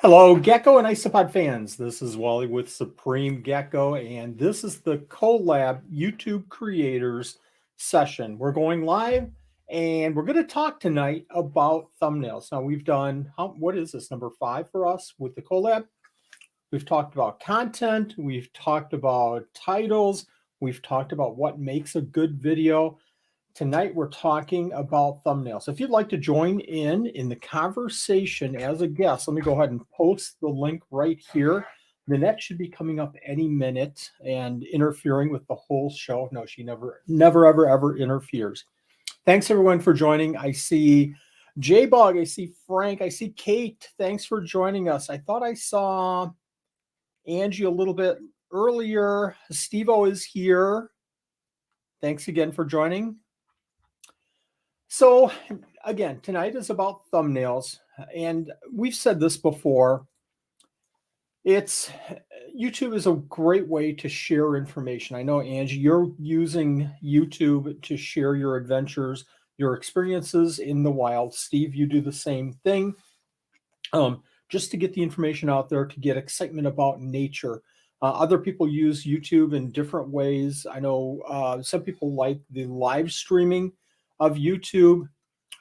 Hello, Gecko and Isopod fans. This is Wally with Supreme Gecko, and this is the collab YouTube creators session. We're going live, and we're going to talk tonight about thumbnails. Now, we've done, what is this, number 5 for us with the collab? We've talked about content, we've talked about titles, we've talked about what makes a good video. Tonight, we're talking about thumbnails. If you'd like to join in the conversation as a guest, let me go ahead and post the link right here. Nanette should be coming up any minute and interfering with the whole show. No, she never, ever interferes. Thanks, everyone, for joining. I see J-Bug, I see Frank, I see Kate. Thanks for joining us. I thought I saw Angie a little bit earlier. Steve-O is here. Thanks again for joining. So again, tonight is about thumbnails, and we've said this before. YouTube is a great way to share information. I know, Angie, you're using YouTube to share your adventures, your experiences in the wild. Steve, you do the same thing, just to get the information out there, to get excitement about nature. Other people use YouTube in different ways. I know some people like the live streaming of YouTube.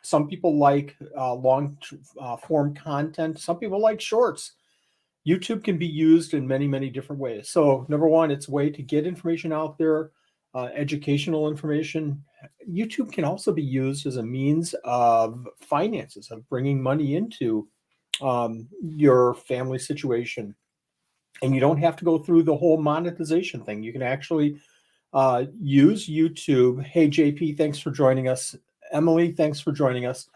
Some people like long form content. Some people like shorts. YouTube can be used in many, many different ways. So number one, it's a way to get information out there, educational information. YouTube can also be used as a means of finances, of bringing money into your family situation. And you don't have to go through the whole monetization thing. You can actually use YouTube. Hey, JP, thanks for joining us. Emily, thanks for joining us.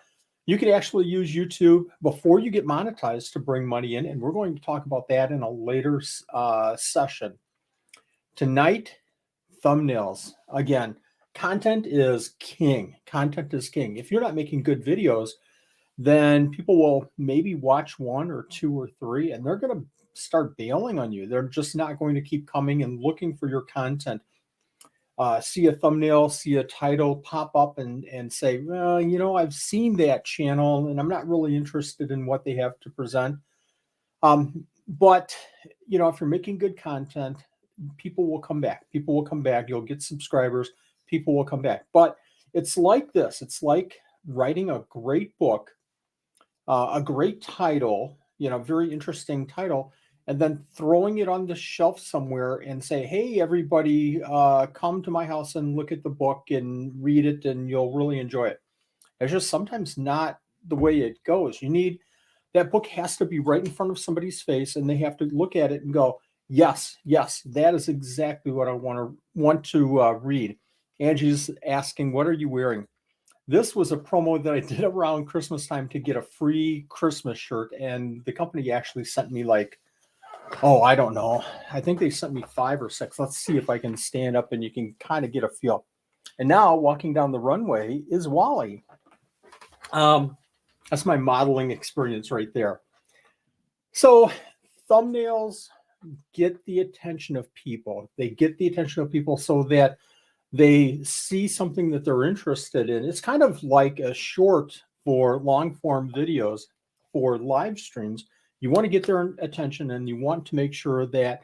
You can actually use YouTube before you get monetized to bring money in, and we're going to talk about that in a later session. Tonight, thumbnails. Again, content is king. Content is king. If you're not making good videos, then people will maybe watch 1 or 2 or 3, and they're going to start bailing on you. They're just not going to keep coming and looking for your content. See a thumbnail, see a title pop up and say, well, you know, I've seen that channel and I'm not really interested in what they have to present. But, you know, if you're making good content, people will come back. People will come back. You'll get subscribers. People will come back. But it's like this. It's like writing a great book, a great title, you know, very interesting title, and then throwing it on the shelf somewhere and say, hey, everybody, come to my house and look at the book and read it, and you'll really enjoy it. It's just sometimes not the way it goes. That book has to be right in front of somebody's face, and they have to look at it and go, yes, that is exactly what I want to read. Angie's asking, what are you wearing? This was a promo that I did around Christmas time to get a free Christmas shirt, and the company actually sent me like, oh, I don't know. I think they sent me 5 or 6. Let's see if I can stand up and you can kind of get a feel. And now walking down the runway is Wally. That's my modeling experience right there. So thumbnails get the attention of people. They get the attention of people so that they see something that they're interested in. It's kind of like a short for long form videos for live streams. You want to get their attention, and you want to make sure that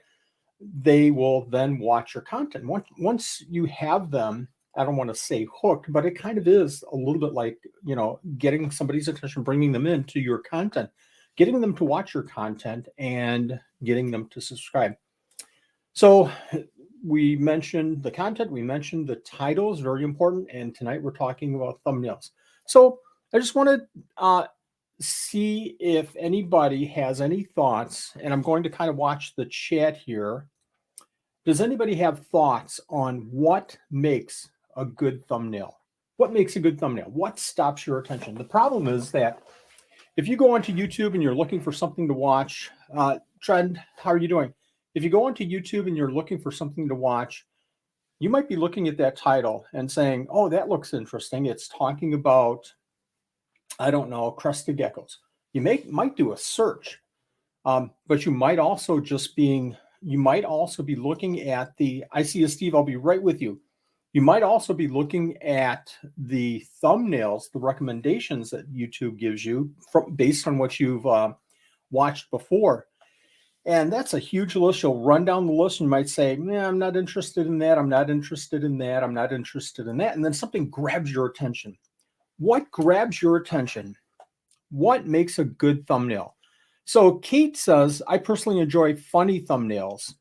they will then watch your content. Once you have them, I don't want to say hooked, but it kind of is a little bit like, you know, getting somebody's attention, bringing them into your content, getting them to watch your content, and getting them to subscribe. So we mentioned the content, we mentioned the titles, very important, and tonight we're talking about thumbnails. So I just want to see if anybody has any thoughts, and I'm going to kind of watch the chat here. Does anybody have thoughts on what makes a good thumbnail? What makes a good thumbnail? What stops your attention? The problem is that if you go onto YouTube and you're looking for something to watch, Trend, how are you doing? If you go onto YouTube and you're looking for something to watch, you might be looking at that title and saying, oh, that looks interesting. It's talking about, I don't know, crested geckos. You might do a search, but you might also be looking at I see a Steve, I'll be right with you. You might also be looking at the thumbnails, the recommendations that YouTube gives you based on what you've watched before. And that's a huge list. You'll run down the list and you might say, yeah, I'm not interested in that. I'm not interested in that. I'm not interested in that. And then something grabs your attention. What grabs your attention? What makes a good thumbnail? So Kate says, I personally enjoy funny thumbnails.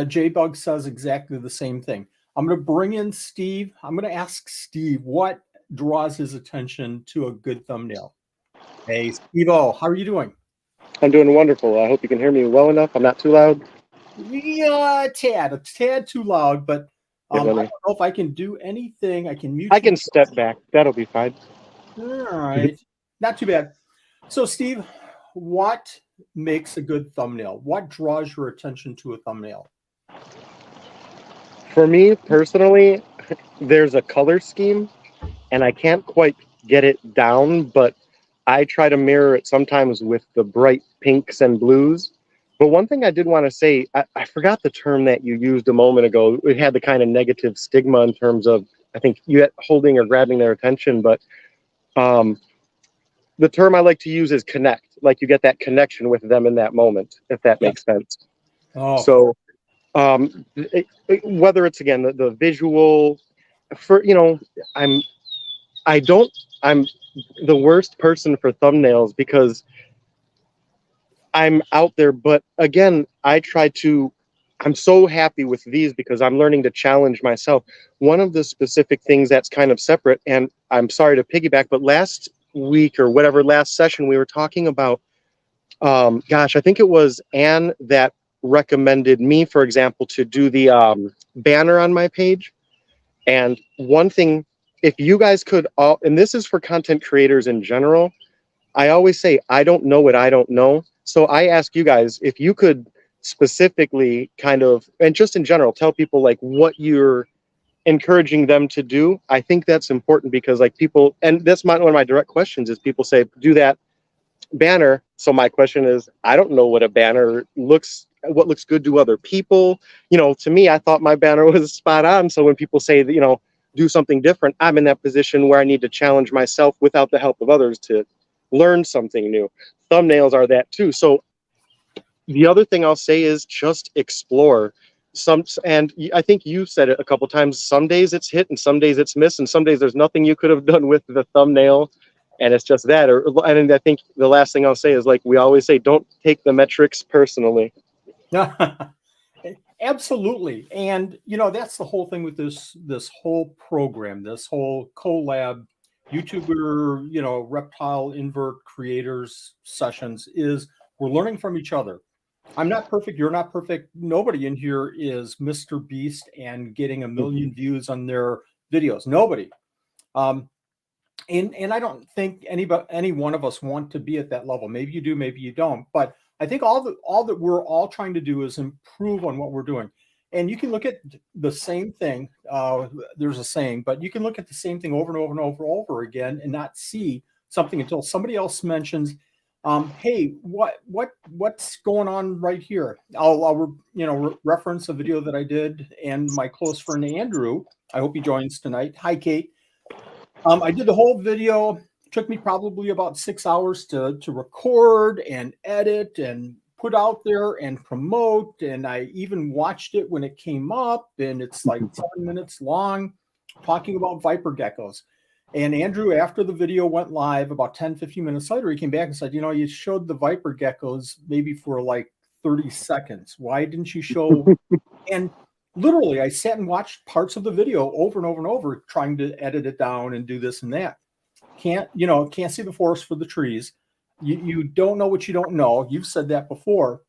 J-Bug says exactly the same thing. I'm going to bring in Steve. I'm going to ask Steve what draws his attention to a good thumbnail. Hey, Steve-O, how are you doing? I'm doing wonderful. I hope you can hear me well enough. I'm not too loud. Yeah, a tad too loud, but I don't know if I can do anything. I can mute. I can step back. That'll be fine. All right, not too bad. So, Steve, what makes a good thumbnail? What draws your attention to a thumbnail? For me personally, there's a color scheme, and I can't quite get it down, but I try to mirror it sometimes with the bright pinks and blues. But one thing I did want to say, I forgot the term that you used a moment ago. It had the kind of negative stigma in terms of, I think, you holding or grabbing their attention. But the term I like to use is connect. Like you get that connection with them in that moment, if that makes sense. Oh. So whether it's, again, the visual, for, I'm the worst person for thumbnails because I'm out there, but again, I'm so happy with these because I'm learning to challenge myself. One of the specific things that's kind of separate, and I'm sorry to piggyback, but last week or whatever, last session, we were talking about, I think it was Anne that recommended me, for example, to do the banner on my page. And one thing, if you guys could all, and this is for content creators in general, I always say, I don't know what I don't know. So I ask you guys, if you could specifically kind of, and just in general, tell people like what you're encouraging them to do. I think that's important because like people, and that's one of my direct questions is people say, do that banner. So my question is, I don't know what a banner what looks good to other people. To me, I thought my banner was spot on. So when people say that, do something different, I'm in that position where I need to challenge myself without the help of others to learn something new. Thumbnails are that too. So the other thing I'll say is just explore and I think you said it a couple times. Some days it's hit and some days it's missed, and some days there's nothing you could have done with the thumbnail, and it's just that. And I think the last thing I'll say is, like we always say, don't take the metrics personally. Absolutely. And that's the whole thing with this whole program, this whole collab YouTuber, reptile invert creators sessions is we're learning from each other. I'm not perfect. You're not perfect. Nobody in here is Mr. Beast and getting a million views on their videos. Nobody. And I don't think any one of us want to be at that level. Maybe you do, maybe you don't. But I think all that we're all trying to do is improve on what we're doing. And you can look at the same thing. There's a saying, but you can look at the same thing over and over and over again and not see something until somebody else mentions, hey, what's going on right here? I'll reference a video that I did, and my close friend Andrew, I hope he joins tonight. Hi, Kate. I did the whole video. It took me probably about 6 hours to record and edit and put out there and promote. And I even watched it when it came up, and it's like 7 minutes long, talking about viper geckos. And Andrew, after the video went live, about 10, 15 minutes later, he came back and said, you showed the viper geckos maybe for like 30 seconds. Why didn't you show? And literally, I sat and watched parts of the video over and over and over, trying to edit it down and do this and that. Can't see the forest for the trees. You don't know what you don't know. You've said that before.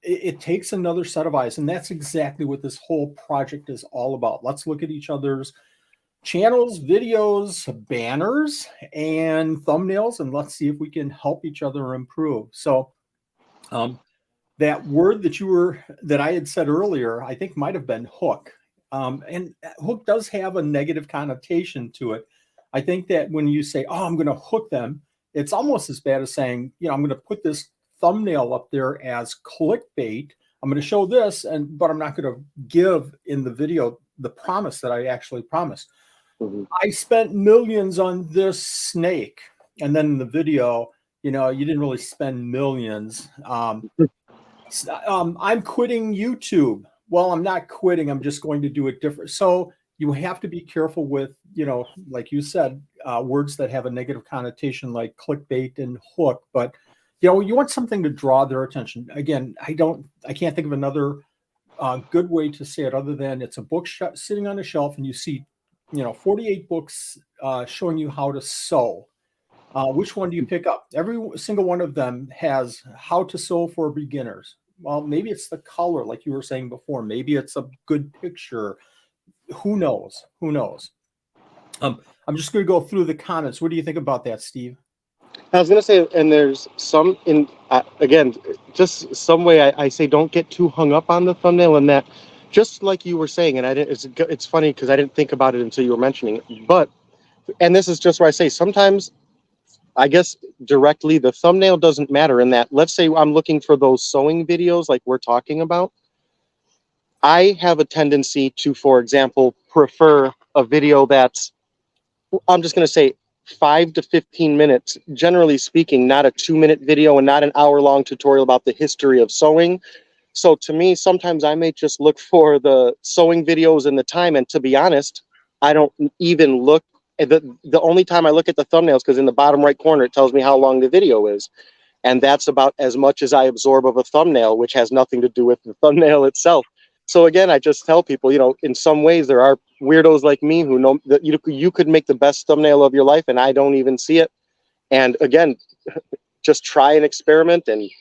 It takes another set of eyes, and that's exactly what this whole project is all about. Let's look at each other's channels, videos, banners, and thumbnails, and let's see if we can help each other improve. So that word that I had said earlier, I think might have been hook. And hook does have a negative connotation to it. I think that when you say, oh, I'm going to hook them, it's almost as bad as saying, I'm going to put this thumbnail up there as clickbait. I'm going to show this, but I'm not going to give in the video the promise that I actually promised. I spent millions on this snake. And then in the video, You know, you didn't really spend millions. I'm quitting YouTube. Well, I'm not quitting. I'm just going to do it different. So you have to be careful with, you know, like you said, words that have a negative connotation like clickbait and hook. But, you know, you want something to draw their attention. Again, I can't think of another good way to say it other than it's a book sitting on a shelf and you see, you know, 48 books showing you how to sew. Which one do you pick up? Every single one of them has how to sew for beginners. Well, maybe it's the color, like you were saying before. Maybe it's a good picture. Who knows? Who knows? I'm just going to go through the comments. What do you think about that, Steve? I was gonna say, and there's some in again, just some way I say don't get too hung up on the thumbnail and that, just like you were saying, and I didn't. It's funny because I didn't think about it until you were mentioning it. But and this is just where I say sometimes I guess directly the thumbnail doesn't matter in that. Let's say I'm looking for those sewing videos like we're talking about. I have a tendency to, for example, prefer a video that's, I'm just going to say 5 to 15 minutes, generally speaking, not a 2-minute video and not an hour-long tutorial about the history of sewing. So to me, sometimes I may just look for the sewing videos and the time. And to be honest, I don't even look. The only time I look at the thumbnails, because in the bottom right corner, it tells me how long the video is. And that's about as much as I absorb of a thumbnail, which has nothing to do with the thumbnail itself. So again, I just tell people, you know, in some ways there are weirdos like me who know that you could make the best thumbnail of your life and I don't even see it. And again, just try and experiment. And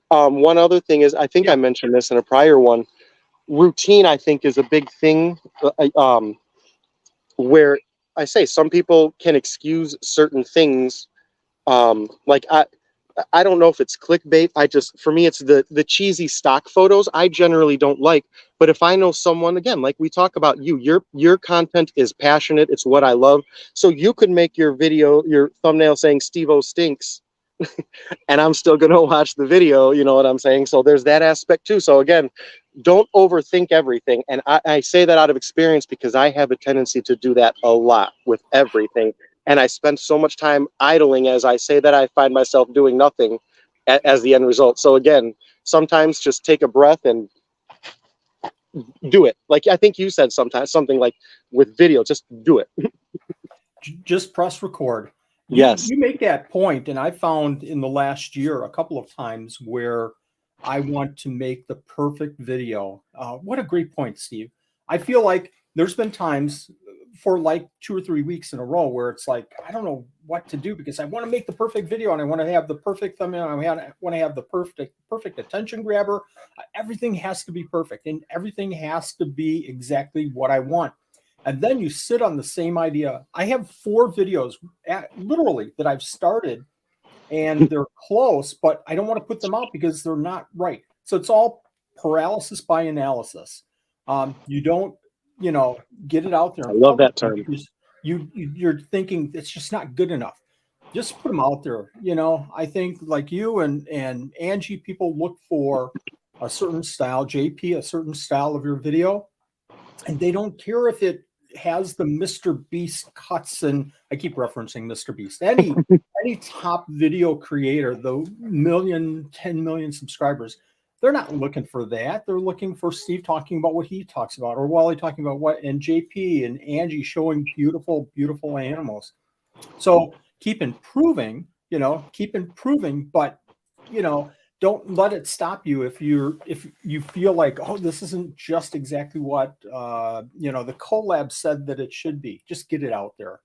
one other thing is, I think I mentioned this in a prior one, routine, I think, is a big thing, where I say some people can excuse certain things. Like I don't know if it's clickbait. For me, it's the cheesy stock photos I generally don't like. But if I know someone, again, like we talk about your content is passionate. It's what I love. So you could make your video, your thumbnail saying Steve-O stinks, and I'm still going to watch the video. You know what I'm saying? So there's that aspect too. So again, don't overthink everything. And I say that out of experience because I have a tendency to do that a lot with everything. And I spend so much time idling as I say that I find myself doing nothing as the end result. So again, sometimes just take a breath and do it. Like I think you said sometimes something like with video, just do it. Just press record. Yes. You make that point, and I found in the last year a couple of times where I want to make the perfect video. What a great point, Steve. I feel like there's been times for like 2 or 3 weeks in a row where it's like I don't know what to do because I want to make the perfect video and I want to have the perfect thumbnail. I want to have the perfect attention grabber. Everything has to be perfect, and everything has to be exactly what I want. And then you sit on the same idea. I have 4 videos literally that I've started and they're close, but I don't want to put them out because they're not right. So it's all paralysis by analysis. You don't, you know, get it out there I in love public that term. because you're thinking it's just not good enough. Just put them out there. You know, I think like you and Angie, people look for a certain style, JP, a certain style of your video, and they don't care if it has the Mr. Beast cuts, and I keep referencing Mr. Beast. Any top video creator, the 10 million subscribers, they're not looking for that. They're looking for Steve talking about what he talks about, or Wally talking about what, and JP and Angie showing beautiful, beautiful animals. So keep improving, but you know, don't let it stop you if you feel like, oh, this isn't just exactly what the collab said that it should be. Just get it out there.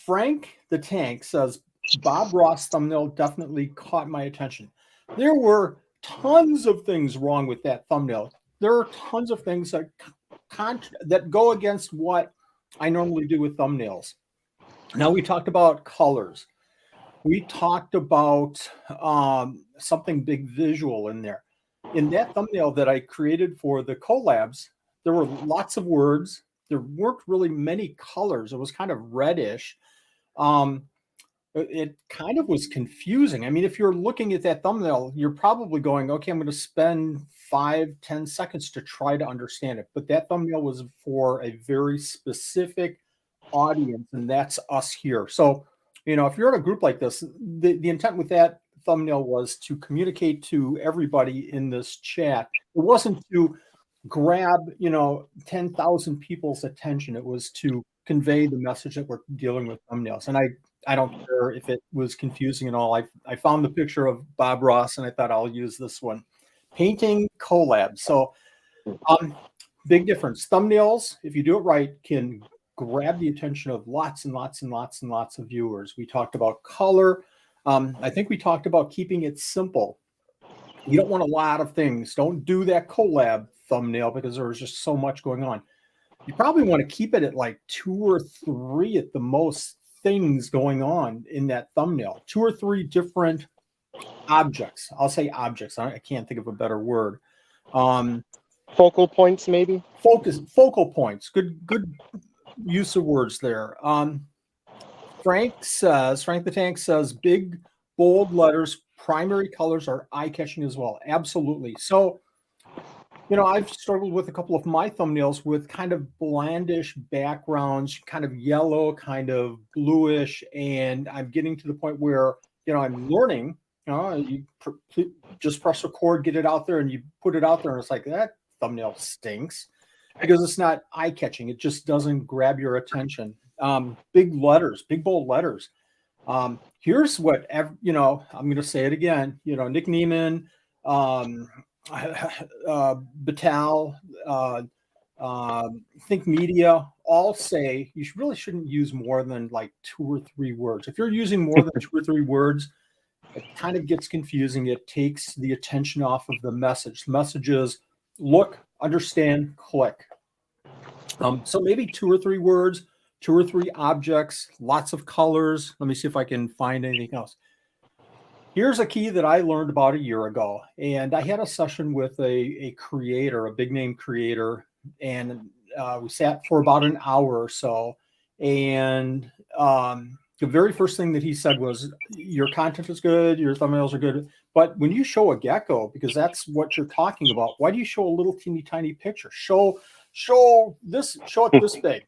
Frank the Tank says Bob Ross thumbnail definitely caught my attention. There were tons of things wrong with that thumbnail. There are tons of things that go against what I normally do with thumbnails. Now we talked about colors. We talked about something big visual in there. In that thumbnail that I created for the collabs, there were lots of words. There weren't really many colors. It was kind of reddish. It kind of was confusing. I mean, if you're looking at that thumbnail, you're probably going, okay, I'm going to spend 5-10 seconds to try to understand it. But that thumbnail was for a very specific audience, and that's us here. So, if you're in a group like this, the intent with that thumbnail was to communicate to everybody in this chat. It wasn't to grab, 10,000 people's attention. It was to convey the message that we're dealing with thumbnails. And I don't care if it was confusing and all. I found the picture of Bob Ross and I thought I'll use this one. Painting collab. So big difference. Thumbnails, if you do it right, can grab the attention of lots and lots and lots and lots of viewers. We talked about color. I think we talked about keeping it simple. You don't want a lot of things. Don't do that collab thumbnail because there's just so much going on. You probably want to keep it at like 2 or 3 at the most things going on in that thumbnail. 2 or 3 different objects. I'll say objects. I can't think of a better word. Focal points, maybe. Focal points. Good use of words there. Frank the Tank says, big, bold letters, primary colors are eye-catching as well. Absolutely. So, I've struggled with a couple of my thumbnails with kind of blandish backgrounds, kind of yellow, kind of bluish, and I'm getting to the point where, I'm learning. You just press record, get it out there, and you put it out there, and it's like, that thumbnail stinks because it's not eye-catching. It just doesn't grab your attention. Big letters, big bold letters. Here's what, I'm going to say it again. Nick Neiman, Batal, Think Media, all say you really shouldn't use more than like 2 or 3 words. If you're using more than 2 or 3 words, it kind of gets confusing. It takes the attention off of the message. The message is look, understand, click. So maybe 2 or 3 words, 2 or 3 objects, lots of colors. Let me see if I can find anything else. Here's a key that I learned about a year ago. And I had a session with a creator, a big name creator, and we sat for about an hour or so. And the very first thing that he said was, your content is good, your thumbnails are good, but when you show a gecko, because that's what you're talking about, why do you show a little teeny tiny picture? Show it this big.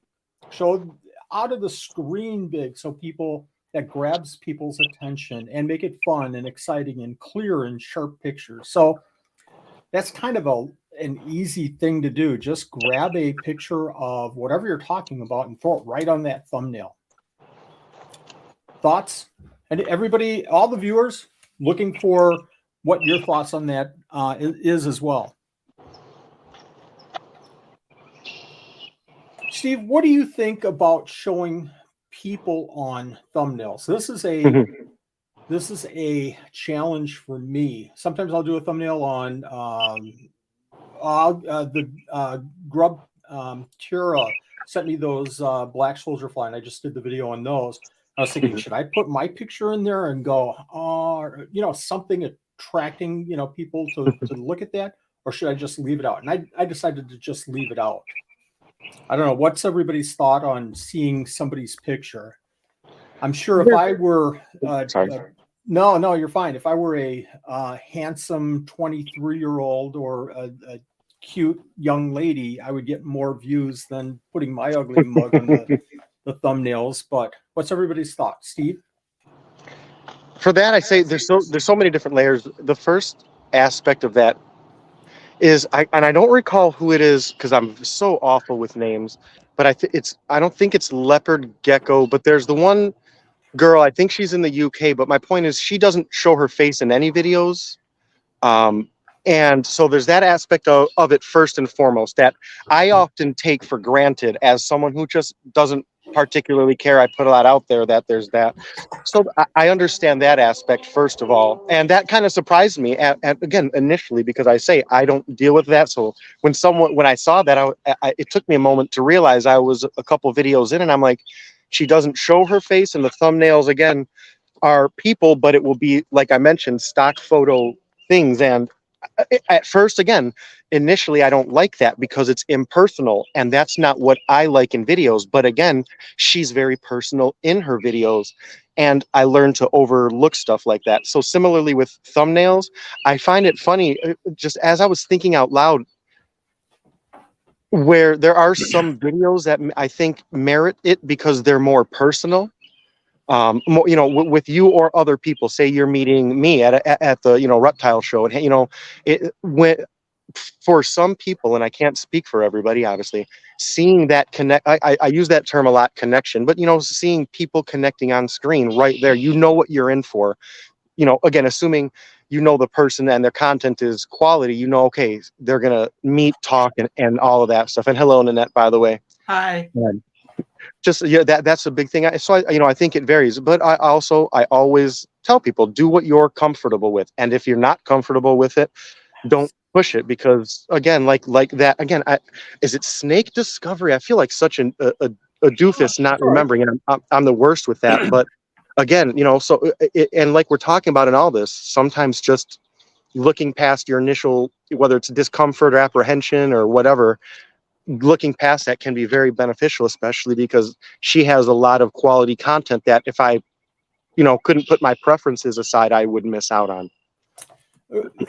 Show out of the screen big, so that grabs people's attention, and make it fun and exciting and clear and sharp pictures. So that's kind of an easy thing to do. Just grab a picture of whatever you're talking about and throw it right on that thumbnail. Thoughts? And everybody, all the viewers, looking for what your thoughts on that is as well. Steve, what do you think about showing people on thumbnails? This is a challenge for me. Sometimes I'll do a thumbnail on the Grub Tira sent me those black soldier fly, and I just did the video on those. I was thinking, should I put my picture in there and go, something attracting, people to look at that, or should I just leave it out? And I decided to just leave it out. I don't know. What's everybody's thought on seeing somebody's picture? I'm sure if I were, no, you're fine. If I were a handsome 23-year-old or a cute young lady, I would get more views than putting my ugly mug on the thumbnails. But what's everybody's thought, Steve? For that, I say there's so many different layers. The first aspect of that is I don't recall who it is because I'm so awful with names, but I don't think it's leopard gecko, but there's the one girl, I think she's in the UK, but my point is she doesn't show her face in any videos. And so there's that aspect of it first and foremost that I often take for granted as someone who just doesn't particularly care. I put a lot out there that there's that. So I understand that aspect first of all. And that kind of surprised me again, initially, because I say I don't deal with that. So when I saw that, it took me a moment to realize I was a couple videos in and I'm like, she doesn't show her face, and the thumbnails again are people, but it will be, like I mentioned, stock photo things. And at first, again, initially, I don't like that because it's impersonal, and that's not what I like in videos. But again, she's very personal in her videos, and I learned to overlook stuff like that. So similarly with thumbnails, I find it funny, just as I was thinking out loud, where there are some videos that I think merit it because they're more personal. More, with you or other people. Say you're meeting me at the reptile show, and when for some people, and I can't speak for everybody, obviously, seeing that connect, I use that term a lot, connection, but seeing people connecting on screen right there, what you're in for. Again, assuming the person and their content is quality, okay, they're gonna meet, talk, and all of that stuff. And hello, Nanette, by the way. Hi. Just that's a big thing. I think it varies, but I always tell people, do what you're comfortable with, and if you're not comfortable with it, don't push it, because again, like that again, is it snake discovery? I feel like such a doofus not remembering, and I'm the worst with that. But again, and like we're talking about in all this, sometimes just looking past your initial, whether it's discomfort or apprehension or whatever, looking past that can be very beneficial, especially because she has a lot of quality content that if I, couldn't put my preferences aside, I would miss out on.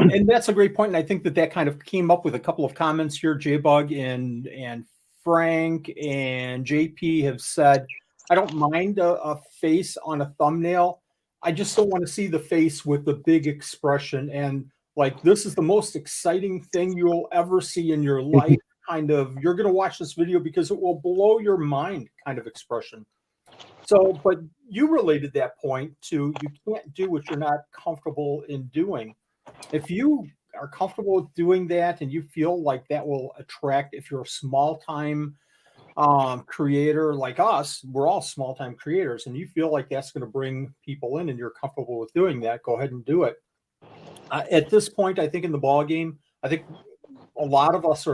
And that's a great point. And I think that kind of came up with a couple of comments here. J-Bug and Frank and JP have said, I don't mind a face on a thumbnail. I just don't want to see the face with the big expression. And like, this is the most exciting thing you'll ever see in your life. Kind of, you're going to watch this video because it will blow your mind kind of expression. So, but you related that point to, you can't do what you're not comfortable in doing. If you are comfortable with doing that and you feel like that will attract, if you're a small time creator like us, we're all small time creators, and you feel like that's going to bring people in and you're comfortable with doing that, go ahead and do it. At this point, I think in the ball game, I think a lot of us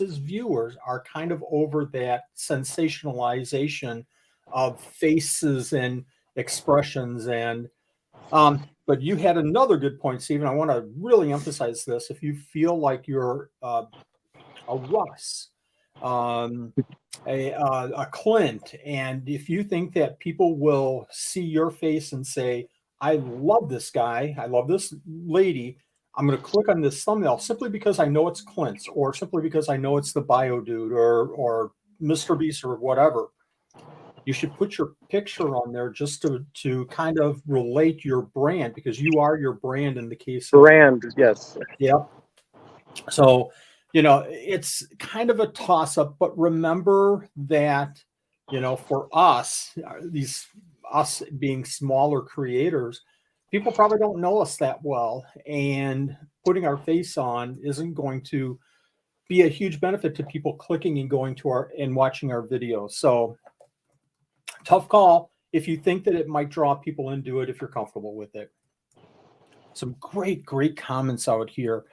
as viewers are kind of over that sensationalization of faces and expressions. And but you had another good point, Stephen. I want to really emphasize this. If you feel like you're a Russ, a Clint, and if you think that people will see your face and say, I love this guy, I love this lady, I'm going to click on this thumbnail simply because I know it's Clint's, or simply because I know it's the Bio Dude or Mr. Beast or whatever. You should put your picture on there just to kind of relate your brand, because you are your brand in the case of brand. Yes. Yep. So, it's kind of a toss up, but remember that, for us, us being smaller creators, people probably don't know us that well, and putting our face on isn't going to be a huge benefit to people clicking and going to and watching our videos. So tough call. If you think that it might draw people in, do it if you're comfortable with it. Some great comments out here.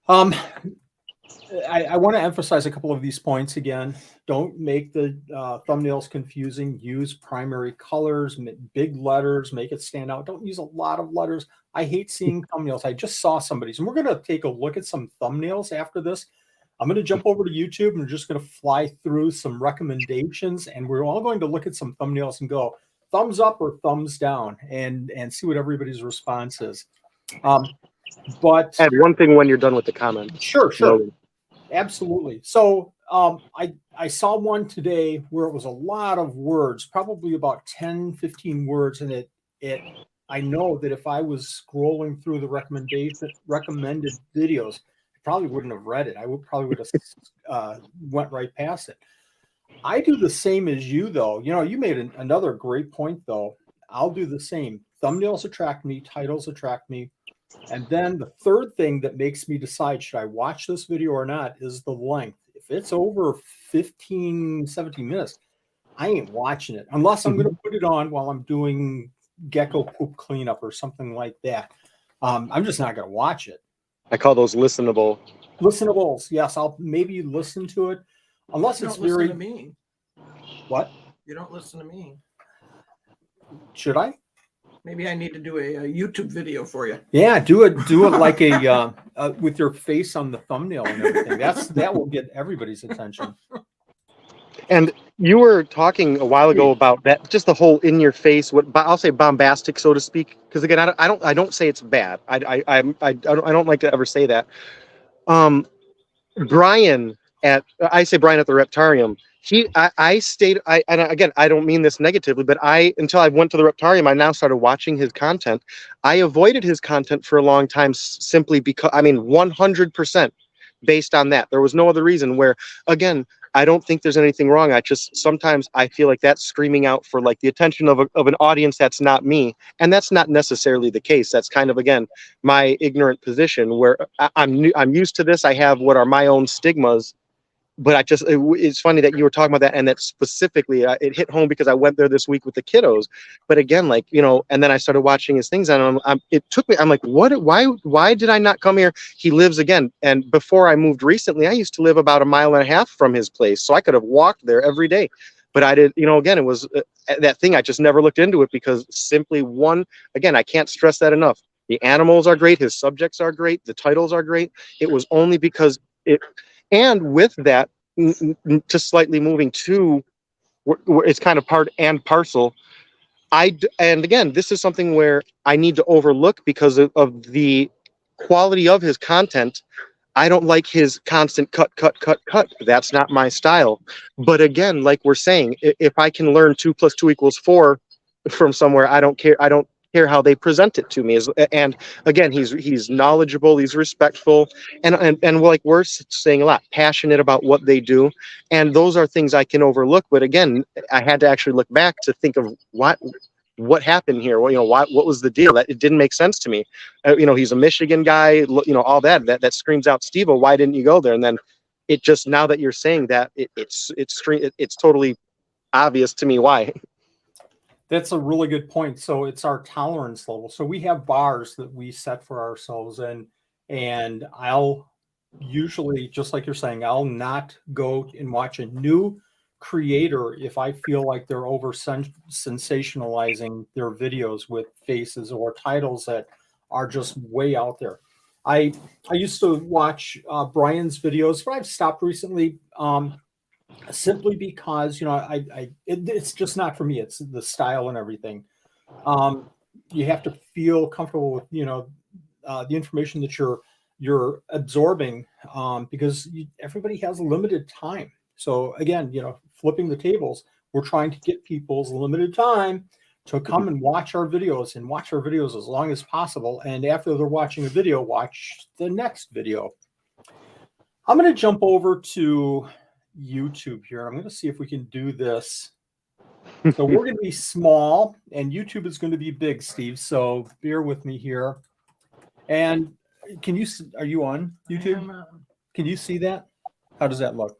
I want to emphasize a couple of these points again. Don't make the thumbnails confusing. Use primary colors, big letters, make it stand out. Don't use a lot of letters. I hate seeing thumbnails. I just saw somebody's, and we're going to take a look at some thumbnails after this. I'm going to jump over to YouTube and we're just going to fly through some recommendations, and we're all going to look at some thumbnails and go thumbs up or thumbs down, and see what everybody's response is. But add one thing when you're done with the comment. Sure. Absolutely. So I saw one today where it was a lot of words, probably about 10, 15 words. And I know that if I was scrolling through the recommended videos, I probably wouldn't have read it. I would have went right past it. I do the same as you, though. You made another great point, though. I'll do the same. Thumbnails attract me, titles attract me. And then the third thing that makes me decide, should I watch this video or not, is the length. If it's over 15, 17 minutes, I ain't watching it unless I'm going to put it on while I'm doing gecko poop cleanup or something like that. I'm just not going to watch it. I call those listenable. Listenables. Yes, I'll maybe listen to it unless it's very. Listen to me. What? You don't listen to me. Should I? Maybe I need to do a YouTube video for you. Yeah, do it like a with your face on the thumbnail and everything. That will get everybody's attention. And you were talking a while ago about that, just the whole in your face, what I'll say bombastic, so to speak. Because again, I don't say it's bad. I don't like to ever say that. Brian I say Brian at the Reptarium. I stayed. And again, I don't mean this negatively, but until I went to the Reptarium, I now started watching his content. I avoided his content for a long time simply because, 100% based on that. There was no other reason. Where again, I don't think there's anything wrong. Sometimes I feel like that's screaming out for like the attention of an audience that's not me, and that's not necessarily the case. That's kind of, again, my ignorant position where I'm used to this. I have what are my own stigmas, but it's funny that you were talking about that, and that specifically it hit home because I went there this week with the kiddos. But again, like, and then I started watching his things, and it took me. I'm like, why did I not come here? He lives again, and before I moved recently, I used to live about 1.5 miles from his place, so I could have walked there every day. But I did, again, it was that thing. I just never looked into it because simply again, I can't stress that enough. The animals are great. His subjects are great. The titles are great. It was only because and with that, just slightly moving to where it's kind of part and parcel. And again, this is something where I need to overlook because of the quality of his content. I don't like his constant cut. That's not my style. But again, like we're saying, if I can learn 2 + 2 = 4 from somewhere, I don't care. I don't care how they present it to me. And again, he's knowledgeable, he's respectful, and like we're saying a lot, passionate about what they do. And those are things I can overlook. But again, I had to actually look back to think of what happened here. Well, what was the deal? That it didn't make sense to me. He's a Michigan guy, all that screams out, Steve, why didn't you go there? And then it just, now that you're saying that, it's totally obvious to me why. That's a really good point. So it's our tolerance level. So we have bars that we set for ourselves, and I'll usually, just like you're saying, I'll not go and watch a new creator if I feel like they're over sensationalizing their videos with faces or titles that are just way out there. I used to watch Brian's videos, but I've stopped recently. Simply because it's just not for me. It's the style and everything. You have to feel comfortable with the information that you're absorbing, because everybody has a limited time. So again, flipping the tables, we're trying to get people's limited time to come and watch our videos as long as possible. And after they're watching a video, watch the next video. I'm going to jump over to YouTube here. I'm going to see if we can do this. So we're going to be small and YouTube is going to be big, Steve. So bear with me here. And are you on YouTube? Can you see that? How does that look?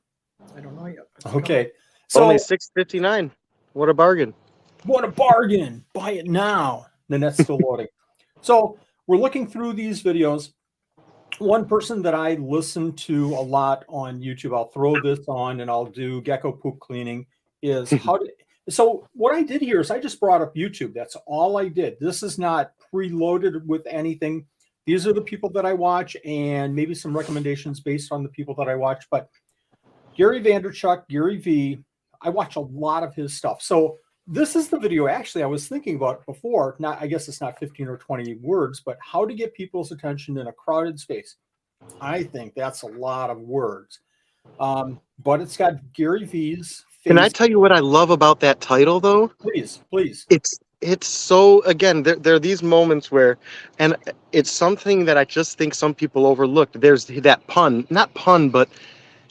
I don't know yet. Okay. So only $6.59. What a bargain. What a bargain. Buy it now. Then that's still loading. So we're looking through these videos. One person that I listen to a lot on YouTube, I'll throw this on and I'll do gecko poop cleaning, is so what I did here is I just brought up YouTube. That's all I did. This is not preloaded with anything. These are the people that I watch and maybe some recommendations based on the people that I watch. But Gary Vaynerchuk, Gary V, I watch a lot of his stuff. So this is the video actually I was thinking about before. I guess it's not 15 or 20 words, but how to get people's attention in a crowded space. I think that's a lot of words. But it's got Gary V's face. Can I tell you what I love about that title, though? Please. It's so, again, there are these moments where, and it's something that I just think some people overlooked. There's that not pun, but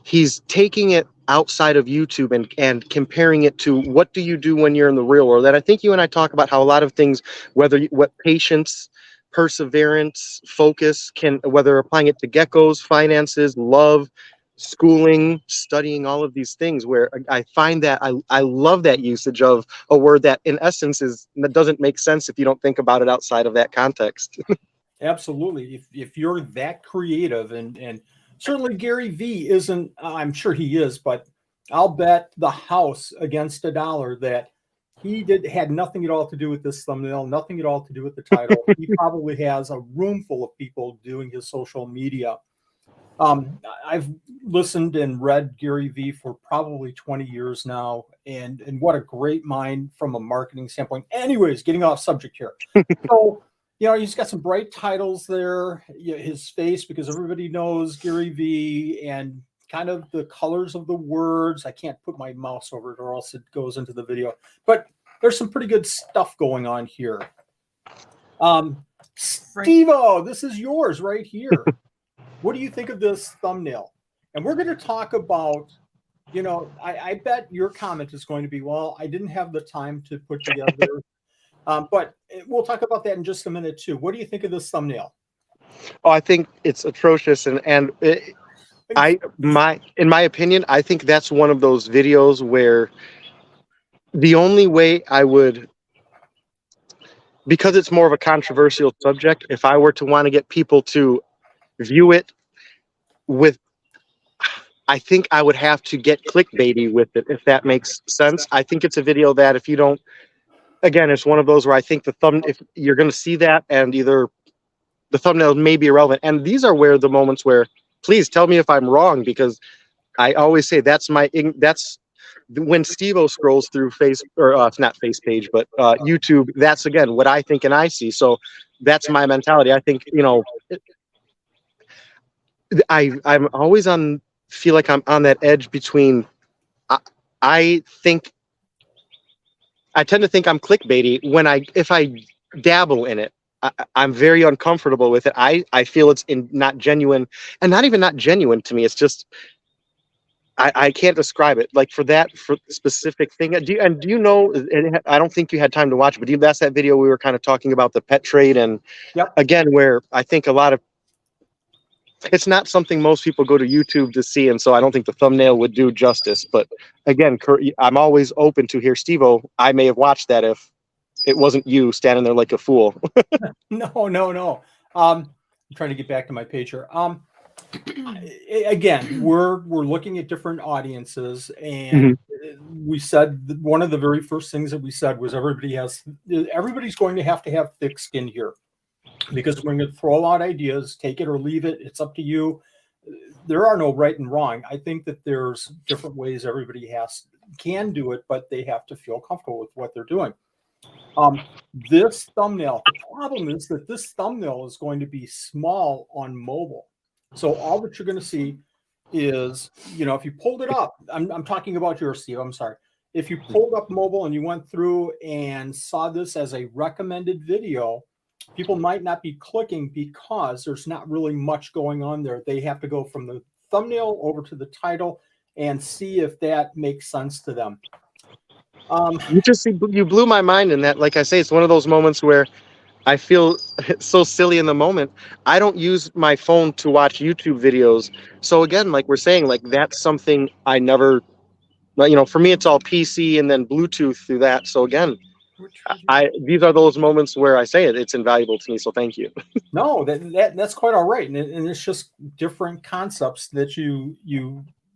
he's taking it outside of YouTube and comparing it to what do you do when you're in the real world. And I think you and I talk about how a lot of things, what patience, perseverance, focus whether applying it to geckos, finances, love, schooling, studying, all of these things, where I find that I love that usage of a word that in essence that doesn't make sense if you don't think about it outside of that context. Absolutely. If you're that creative, and certainly Gary V isn't, I'm sure he is, but I'll bet the house against $1 that he had nothing at all to do with this thumbnail, nothing at all to do with the title. He probably has a room full of people doing his social media. I've listened and read Gary V for probably 20 years now, and what a great mind from a marketing standpoint. Anyways, getting off subject here. So You know, he's got some bright titles there. His face, because everybody knows Gary V, and kind of the colors of the words. I can't put my mouse over it or else it goes into the video. But there's some pretty good stuff going on here. Steve-O, this is yours right here. What do you think of this thumbnail? And we're going to talk about, you know, I bet your comment is going to be, well, I didn't have the time to put together. But we'll talk about that in just a minute too. What do you think of this thumbnail? Oh, I think it's atrocious, and in my opinion, I think that's one of those videos where the only way I would, because it's more of a controversial subject, if I were to want to get people to view it with, I think I would have to get clickbaity with it, if that makes sense. I think it's a video that if you don't, again, it's one of those where I think if you're going to see that, and either the thumbnail may be irrelevant. And these are where the moments where, please tell me if I'm wrong, because I always say that's when Steve-O scrolls through it's not face page, but YouTube, that's again what I think and I see. So that's my mentality. I think, you know, I'm always feel like I'm on that edge between, I tend to think I'm clickbaity if I dabble in it. I'm very uncomfortable with it. I feel it's not genuine, and not even not genuine to me. It's just, I can't describe it. Like for specific thing. Do you know? And I don't think you had time to watch it, but that's that video we were kind of talking about, the pet trade, and again, where I think a lot of, it's not something most people go to YouTube to see, and so I don't think the thumbnail would do justice. But again, I'm always open to hear Steve-O. I may have watched that if it wasn't you standing there like a fool. No. I'm trying to get back to my page here. Again, we're looking at different audiences, and we said one of the very first things that we said was everybody's going to have thick skin here, because we're going to throw out ideas, take it or leave it. It's up to you. There are no right and wrong. I think that there's different ways everybody can do it, but they have to feel comfortable with what they're doing. This thumbnail, the problem is that this thumbnail is going to be small on mobile. So all that you're going to see is, you know, if you pulled it up, I'm talking about yours, Steve, I'm sorry. If you pulled up mobile and you went through and saw this as a recommended video, people might not be clicking because there's not really much going on there. They have to go from the thumbnail over to the title and see if that makes sense to them. You blew my mind in that. Like I say, it's one of those moments where I feel so silly in the moment. I don't use my phone to watch YouTube videos. So again, like we're saying, like that's something I never, you know, for me, it's all PC and then Bluetooth through that. So again, these are those moments where I say it's invaluable to me. So thank you. No, that's quite all right. And it's just different concepts that you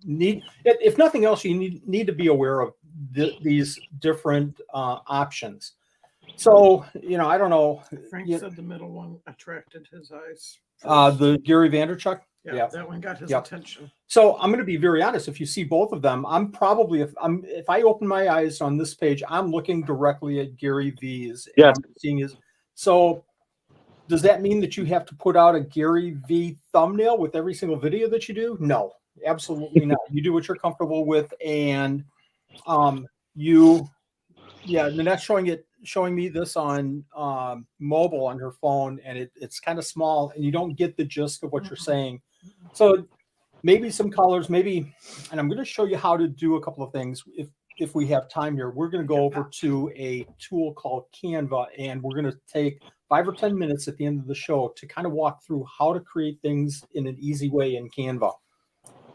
need. If nothing else, you need to be aware of these different options. So, you know, I don't know. Frank said the middle one attracted his eyes. The Gary Vaynerchuk. Yeah, that one got his attention. So I'm going to be very honest. If you see both of them, I'm probably, if I open my eyes on this page, I'm looking directly at Gary V's. Yes. I'm seeing his. So does that mean that you have to put out a Gary V thumbnail with every single video that you do? No, absolutely not. You do what you're comfortable with, and Nanette's showing me this on mobile on her phone, and it's kind of small, and you don't get the gist of what you're saying. So maybe some colors, maybe, and I'm going to show you how to do a couple of things if we have time here. We're going to go over to a tool called Canva, and we're going to take 5 or 10 minutes at the end of the show to kind of walk through how to create things in an easy way in Canva.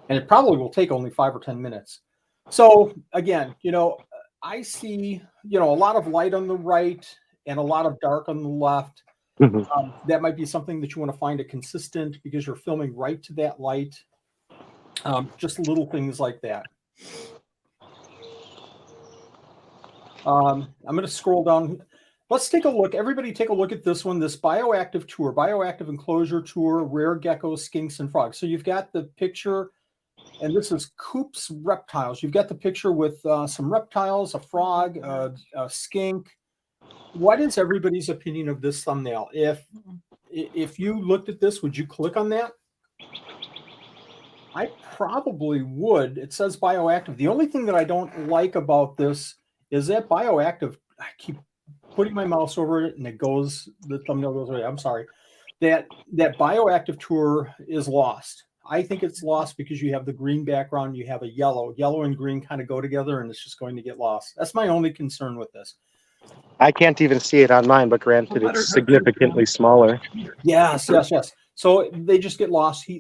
And it probably will take only 5 or 10 minutes. So again, you know, I see, you know, a lot of light on the right and a lot of dark on the left. That might be something that you want to find it consistent because you're filming right to that light. Just little things like that. I'm going to scroll down. Let's take a look. Everybody take a look at this one, this bioactive tour, bioactive enclosure tour, rare geckos, skinks, and frogs. So you've got the picture, and this is Coop's reptiles. You've got the picture with some reptiles, a frog, a skink. what is everybody's opinion of this thumbnail? If you looked at this, would you click on that? I probably would. It says bioactive. The only thing that I don't like about this is that bioactive. I keep putting my mouse over it, and the thumbnail goes away. I'm sorry. That bioactive tour is lost. I think it's lost because you have the green background, you have a yellow. Yellow and green kind of go together, and it's just going to get lost. That's my only concern with this. I can't even see it on mine, but granted, it's significantly smaller. Yes. So they just get lost.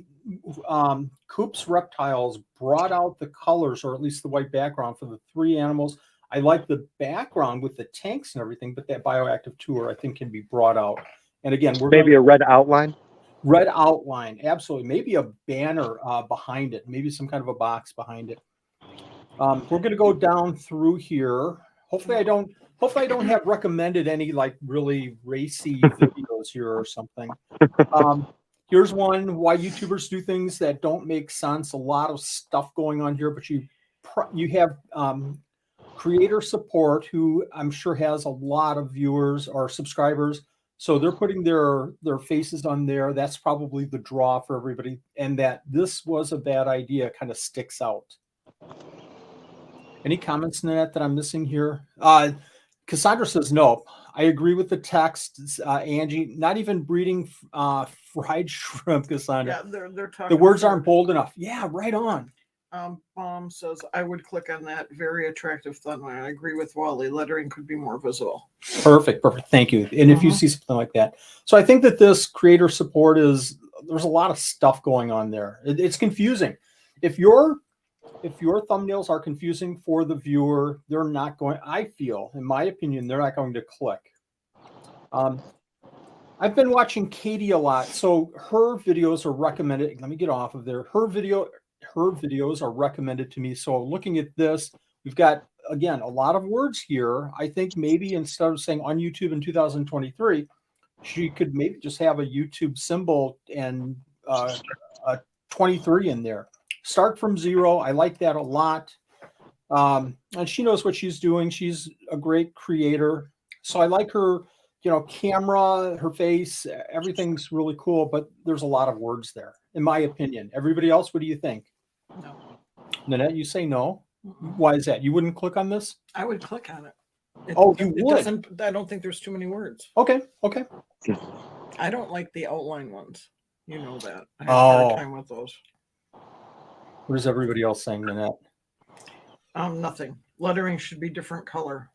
Coop's Reptiles brought out the colors, or at least the white background, for the 3 animals. I like the background with the tanks and everything, but that bioactive tour, I think, can be brought out. And again, we're maybe a red outline. Red outline, absolutely. Maybe a banner behind it. Maybe some kind of a box behind it. We're going to go down through here. Hopefully, I don't have recommended any like really racy videos here or something. Here's one: why YouTubers do things that don't make sense. A lot of stuff going on here, but you have creator support, who I'm sure has a lot of viewers or subscribers. So they're putting their faces on there. That's probably the draw for everybody. And that this was a bad idea kind of sticks out. Any comments on that I'm missing here? Cassandra says, no, I agree with the text. Angie, not even breeding fried shrimp, Cassandra. Yeah, they're talking. The words aren't bold enough. Yeah, right on. Bomb says, I would click on that. Very attractive thumbnail. I agree with Wally. Lettering could be more visible. Perfect. Thank you. And if you see something like that. So I think that this creator support there's a lot of stuff going on there. It's confusing. If your thumbnails are confusing for the viewer, they're not going, I feel, in my opinion, they're not going to click. I've been watching Katie a lot. So her videos are recommended. Let me get off of there. Her videos are recommended to me. So looking at this, we've got, again, a lot of words here. I think maybe instead of saying on YouTube in 2023, she could maybe just have a YouTube symbol and a 23 in there. Start from 0. I like that a lot. And she knows what she's doing. She's a great creator. So I like her, camera, her face, everything's really cool, but there's a lot of words there, in my opinion. Everybody else, what do you think? No. Nanette, you say no. Why is that? You wouldn't click on this? I would click on it. You would? I don't think there's too many words. Okay. I don't like the outline ones. You know that. I have a hard time with those. What is everybody else saying, Nanette? Nothing. Lettering should be different color.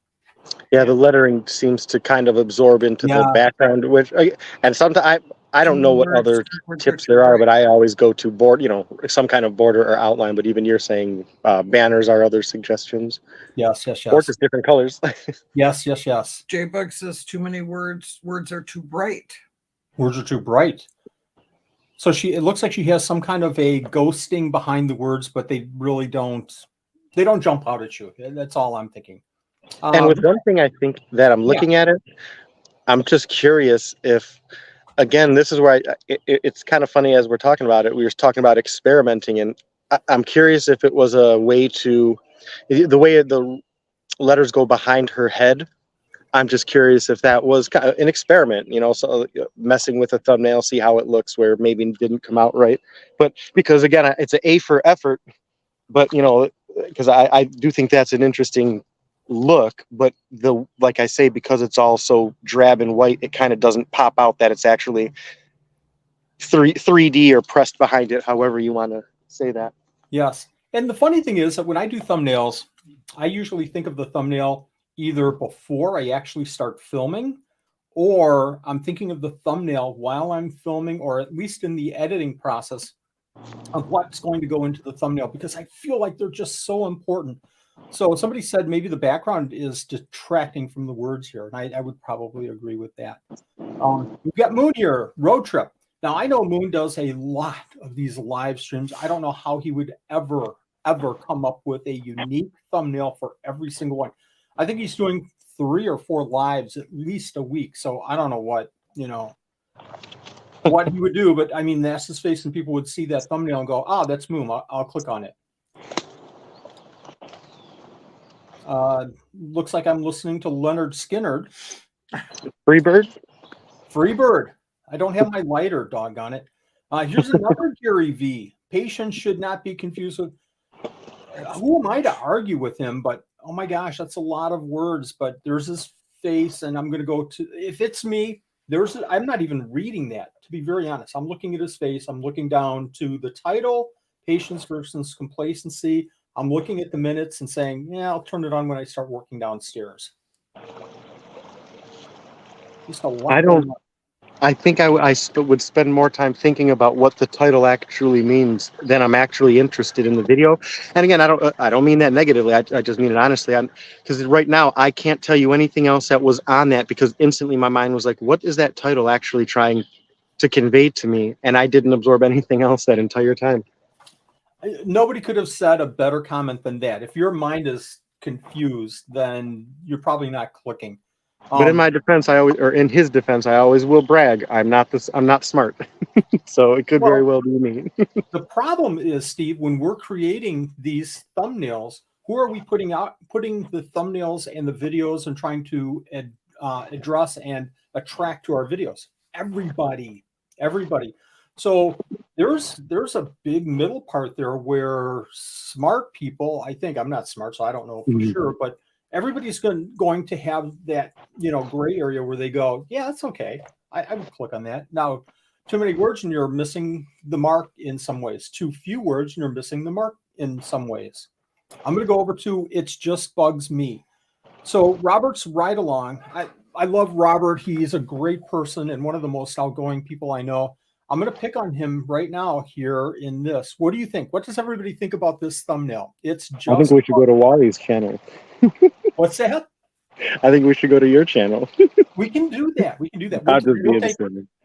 Yeah, the lettering seems to kind of absorb into the background, and sometimes I don't know what other tips there are, but I always go to board, some kind of border or outline. But even you're saying banners are other suggestions. Yes. Or just different colors. Yes. J-Bug says too many words. Words are too bright. Words are too bright. So it looks like she has some kind of a ghosting behind the words, but they really don't. They don't jump out at you. That's all I'm thinking. And with one thing, I think that I'm looking at it, I'm just curious if, again, this is where it's kind of funny as we're talking about it. We were talking about experimenting, and I'm curious if it was a way to, the way the letters go behind her head. I'm just curious if that was kind of an experiment, so messing with a thumbnail, see how it looks, where maybe it didn't come out right. But because, again, it's an A for effort, but, because I do think that's an interesting look, but like I say, because it's all so drab and white, it kind of doesn't pop out that it's actually 3D or pressed behind it, however you want to say that. Yes. And the funny thing is that when I do thumbnails, I usually think of the thumbnail either before I actually start filming, or I'm thinking of the thumbnail while I'm filming, or at least in the editing process of what's going to go into the thumbnail, because I feel like they're just so important. So somebody said maybe the background is detracting from the words here, and I would probably agree with that. We've got Moon here, road trip. Now, I know Moon does a lot of these live streams. I don't know how he would ever come up with a unique thumbnail for every single one. I think he's doing 3 or 4 lives at least a week. So I don't know what he would do, but I mean, that's his face, and people would see that thumbnail and go, "Oh, that's Moon. I'll click on it." Looks like I'm listening to Leonard Skinner. Free bird. Free bird. I don't have my lighter, doggone it. Here's another Gary V. Patients should not be confused with. Who am I to argue with him? But oh my gosh, that's a lot of words. But there's his face, and I'm going to go to. If it's me, I'm not even reading that. To be very honest, I'm looking at his face. I'm looking down to the title, patience versus complacency. I'm looking at the minutes and saying, yeah, I'll turn it on when I start working downstairs. Just a lot. I don't. I think I would spend more time thinking about what the title actually means than I'm actually interested in the video. And again, I don't mean that negatively. I just mean it honestly. Because right now I can't tell you anything else that was on that, because instantly my mind was like, what is that title actually trying to convey to me? And I didn't absorb anything else that entire time. Nobody could have said a better comment than that. If your mind is confused, then you're probably not clicking. But in my defense, in his defense, I always will brag. I'm not smart. So it could very well be me. The problem is, Steve, when we're creating these thumbnails, who are we putting the thumbnails and the videos and trying to address and attract to our videos? Everybody. So there's a big middle part there where smart people, I think, I'm not smart, so I don't know for sure, but everybody's going to have that, gray area where they go, yeah, that's okay. I would click on that. Now, too many words and you're missing the mark in some ways. Too few words and you're missing the mark in some ways. I'm going to go over to It's Just Bugs Me. So Robert's ride along. I love Robert. He's a great person and one of the most outgoing people I know. I'm going to pick on him right now here in this. What do you think? What does everybody think about this thumbnail? It's just. I think we should go to Wally's channel. What's that? I think we should go to your channel. We can do that. We'll take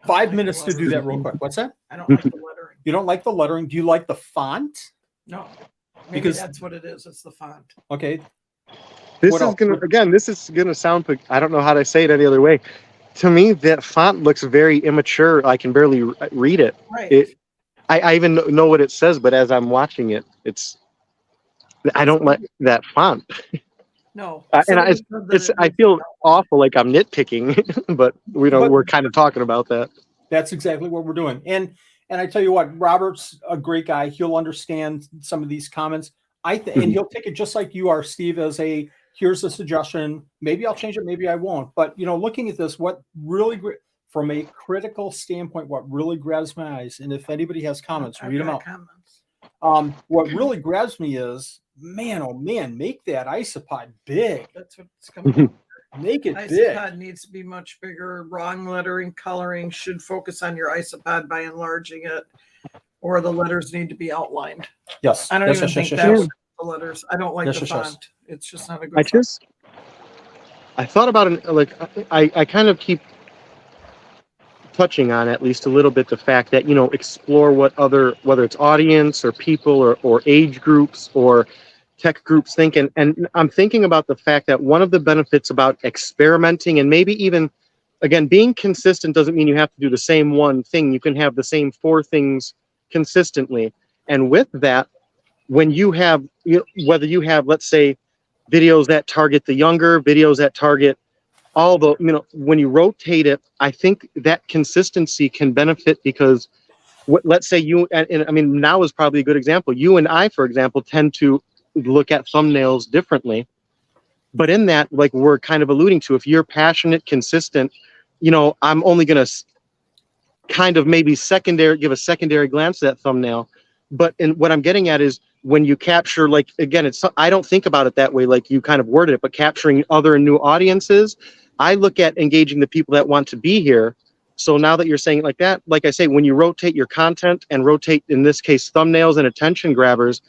5 minutes to do that real quick. What's that? I don't like the lettering. You don't like the lettering? Do you like the font? No. Maybe that's what it is. It's the font. Okay. This is gonna sound. I don't know how to say it any other way. To me, that font looks very immature. I can barely read it. Right. I even know what it says, but as I'm watching it, I don't like that font. No. I feel awful, like I'm nitpicking, but we're kind of talking about that. That's exactly what we're doing. And I tell you what, Robert's a great guy. He'll understand some of these comments. And he'll take it just like you are, Steve, as here's a suggestion. Maybe I'll change it, maybe I won't. But looking at this, what really, from a critical standpoint, what really grabs my eyes, and if anybody has comments, read them out. What really grabs me is, man, oh man, make that isopod big. That's what's coming. Make it isopod big. Isopod needs to be much bigger. Wrong lettering, coloring should focus on your isopod by enlarging it, or the letters need to be outlined. Yes. I don't even think that's the letters. I don't like the font. It's just not a good font. I thought about it, like, I kind of keep touching on at least a little bit the fact that, explore whether it's audience or people or age groups or tech groups think. And I'm thinking about the fact that one of the benefits about experimenting and maybe even, again, being consistent doesn't mean you have to do the same one thing. You can have the same 4 things consistently. And with that, when you have, whether you have, let's say, videos that target the younger, videos that target all the, when you rotate it, I think that consistency can benefit because let's say you, and I mean, now is probably a good example. You and I, for example, tend to look at thumbnails differently. But in that, like we're kind of alluding to, if you're passionate, consistent, I'm only going to kind of maybe give a secondary glance at that thumbnail. But what I'm getting at is when you capture, like, again, I don't think about it that way, like you kind of worded it, but capturing other and new audiences, I look at engaging the people that want to be here. So now that you're saying it like that, like I say, when you rotate your content and rotate, in this case, thumbnails and attention grabbers,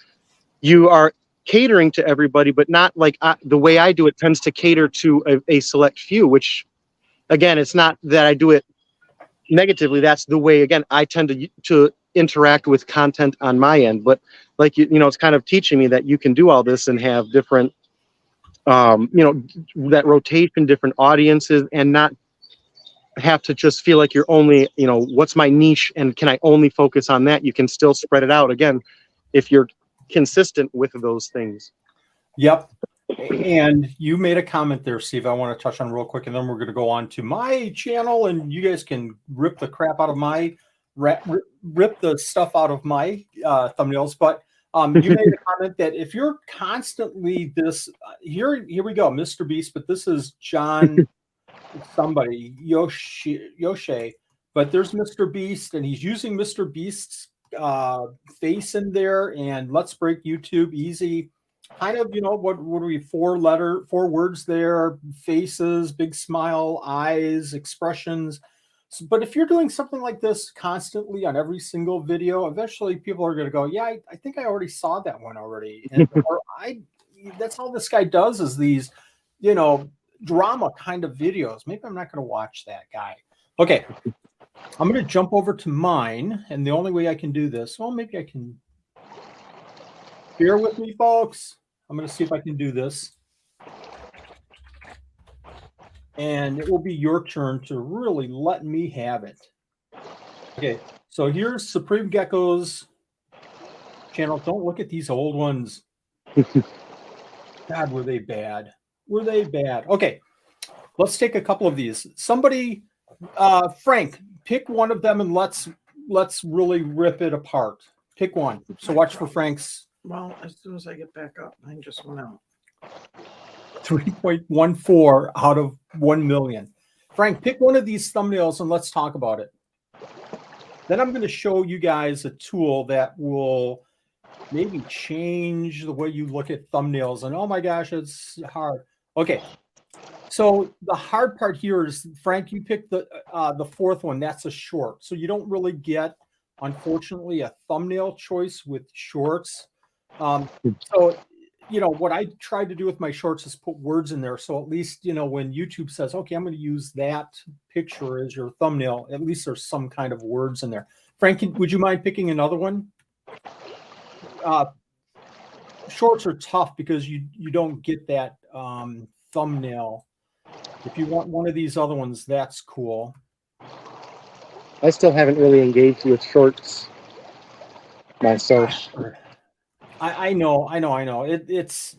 you are catering to everybody, but not like the way I do it tends to cater to a select few, which, again, it's not that I do it negatively. That's the way, again, I tend to interact with content on my end. But like, it's kind of teaching me that you can do all this and have different, that rotation, different audiences, and not have to just feel like you're only, what's my niche and can I only focus on that? You can still spread it out, again, if you're consistent with those things. Yep. And you made a comment there, Steve, I want to touch on real quick, and then we're going to go on to my channel, and you guys can rip the crap out of my rip the stuff out of my thumbnails. But you made a comment that if you're constantly this here we go, Mr. Beast, but this is John somebody Yoshi, but there's Mr. Beast, and he's using Mr. Beast's face in there, and let's break YouTube easy. Kind of, what are we, four words there, faces, big smile, eyes, expressions. But if you're doing something like this constantly on every single video, eventually people are going to go, yeah, I think I already saw that one already. And that's all this guy does, is these, drama kind of videos. Maybe I'm not going to watch that guy. Okay. I'm going to jump over to mine. And the only way I can do this, well, maybe I can. Bear with me, folks. I'm going to see if I can do this. And it will be your turn to really let me have it. Okay, so here's Supreme Gecko's channel. Don't look at these old ones. God, were they bad? Were they bad? Okay, let's take a couple of these. Somebody, Frank, pick one of them and let's really rip it apart. Pick one. So watch for Frank's. Well, as soon as I get back up, mine just went out. 3.14 out of 1 million. Frank, pick one of these thumbnails and let's talk about it. Then I'm going to show you guys a tool that will maybe change the way you look at thumbnails. And oh my gosh, it's hard. Okay. So the hard part here is, Frank, you picked the fourth one. That's a short. So you don't really get, unfortunately, a thumbnail choice with shorts. So, what I tried to do with my shorts is put words in there. So at least, when YouTube says, okay, I'm going to use that picture as your thumbnail, at least there's some kind of words in there. Frank, would you mind picking another one? Shorts are tough because you don't get that thumbnail. If you want one of these other ones, that's cool. I still haven't really engaged with shorts myself. I know. It's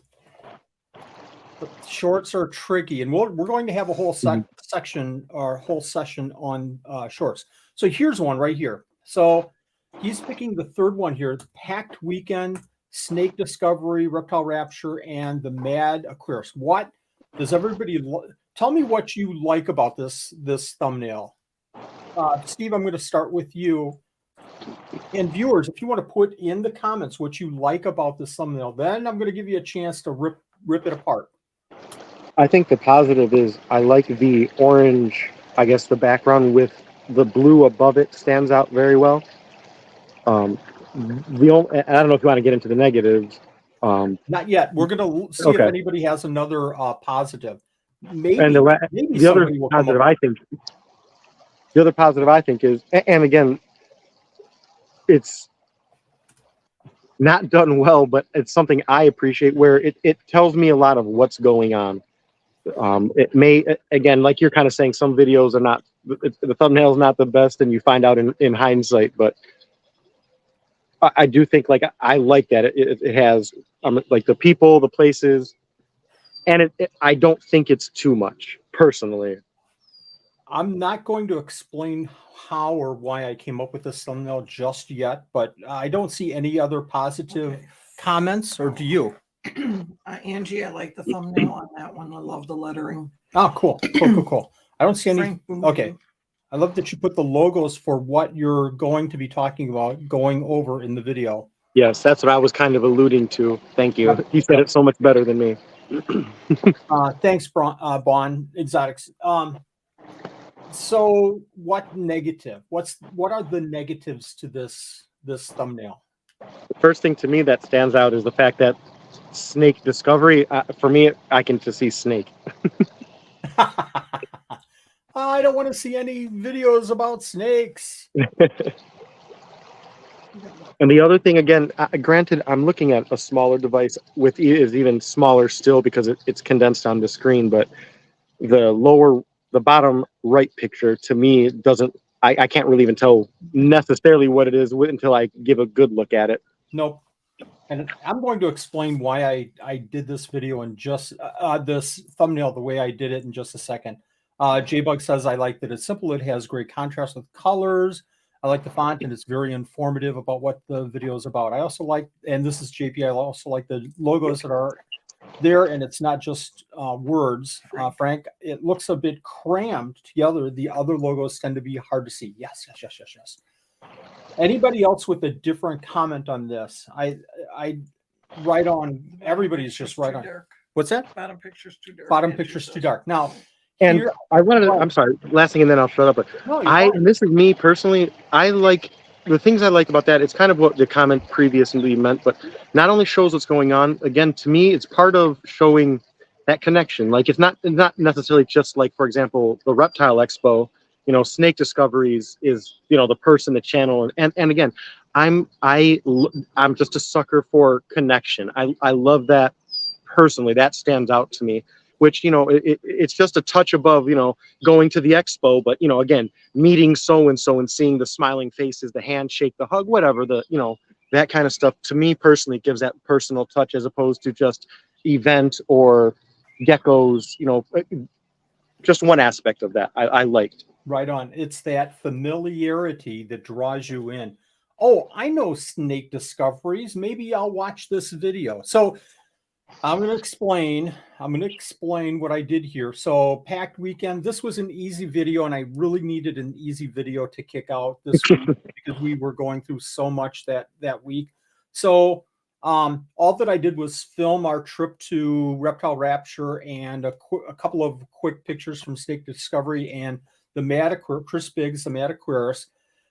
shorts are tricky, and we're going to have a whole section or whole session on shorts. So here's one right here. So he's picking the third one here: Packed Weekend, Snake Discovery, Reptile Rapture, and the Mad Aquarius. What does everybody tell me what you like about this thumbnail? Steve, I'm going to start with you. And viewers, if you want to put in the comments what you like about this thumbnail, then I'm going to give you a chance to rip it apart. I think the positive is I like the orange, I guess the background with the blue above it stands out very well. I don't know if you want to get into the negatives. Not yet. We're going to see if anybody has another positive. Maybe, and the other positive I think is, and again, it's not done well, but it's something I appreciate, where it tells me a lot of what's going on. It may, again, like you're kind of saying, some videos are not, the thumbnail is not the best, and you find out in hindsight, but I do think, like, I like that it has like the people, the places, and I don't think it's too much, personally. I'm not going to explain how or why I came up with this thumbnail just yet, but I don't see any other positive comments, or do you? Angie, I like the thumbnail on that one. I love the lettering. Oh, cool. I don't see any. Okay. I love that you put the logos for what you're going to be talking about going over in the video. Yes, that's what I was kind of alluding to. Thank you. He said it so much better than me. Thanks, Bon Exotics. So what negative? What are the negatives to this thumbnail? The first thing to me that stands out is the fact that Snake Discovery, for me, I can just see snake. I don't want to see any videos about snakes. And the other thing, again, granted, I'm looking at a smaller device with is even smaller still because it's condensed on the screen, but the bottom right picture to me doesn't, I can't really even tell necessarily what it is until I give a good look at it. Nope. And I'm going to explain why I did this video in just this thumbnail the way I did it in just a second. J-Bug says, I like that it's simple. It has great contrast with colors. I like the font, and it's very informative about what the video is about. I also like, and this is JP, I also like the logos that are there, and it's not just words. Frank, it looks a bit crammed together. The other logos tend to be hard to see. Yes, yes, yes, yes, yes. Anybody else with a different comment on this? I right on. Everybody's just right on. Dark. What's that? Bottom picture's too dark. Bottom picture's too dark. Now, And here, I wanted to, I'm sorry, last thing and then I'll shut up. But no, you're fine. and this is me personally, I like the things I like about that. It's kind of what the comment previously meant, but not only shows what's going on, again, to me, it's part of showing that connection. Like it's not necessarily just like, for example, the Reptile Expo, you know, Snake Discoveries is, you know, the person, the channel. And again, I'm just a sucker for connection. I love that personally. That stands out to me, which, you know, it's just a touch above, you know, going to the expo, but, you know, again, meeting so-and-so and seeing the smiling faces, the handshake, the hug, whatever, the, you know, that kind of stuff, to me personally, gives that personal touch as opposed to just event or geckos, you know, just one aspect of that I liked. Right on. It's that familiarity that draws you in. Oh, I know Snake Discoveries. Maybe I'll watch this video. So I'm going to explain what I did here. So packed weekend. This was an easy video, and I really needed an easy video to kick out this week because we were going through so much that week. So all that I did was film our trip to Reptile Rapture and a couple of quick pictures from Snake Discovery and the Chris Biggs, the Mataquaris.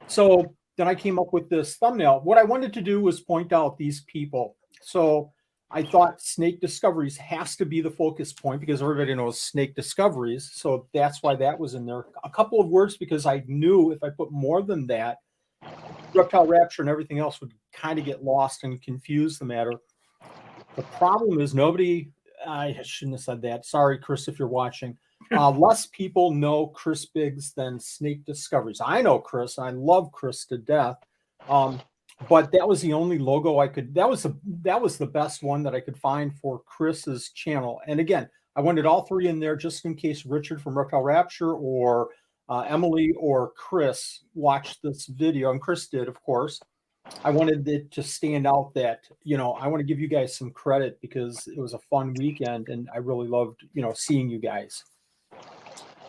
So then I came up with this thumbnail. What I wanted to do was point out these people. So I thought Snake Discoveries has to be the focus point because everybody knows Snake Discoveries. So that's why that was in there. A couple of words because I knew if I put more than that, Reptile Rapture and everything else would kind of get lost and confuse the matter. The problem is I shouldn't have said that. Sorry, Chris, if you're watching. Less people know Chris Biggs than Snake Discoveries. I know Chris. I love Chris to death. But that was the only logo I could, that was the best one that I could find for Chris's channel. And again, I wanted all three in there just in case Richard from Reptile Rapture or Emily or Chris watched this video, and Chris did, of course. I wanted it to stand out that, you know, I want to give you guys some credit because it was a fun weekend and I really loved, you know, seeing you guys.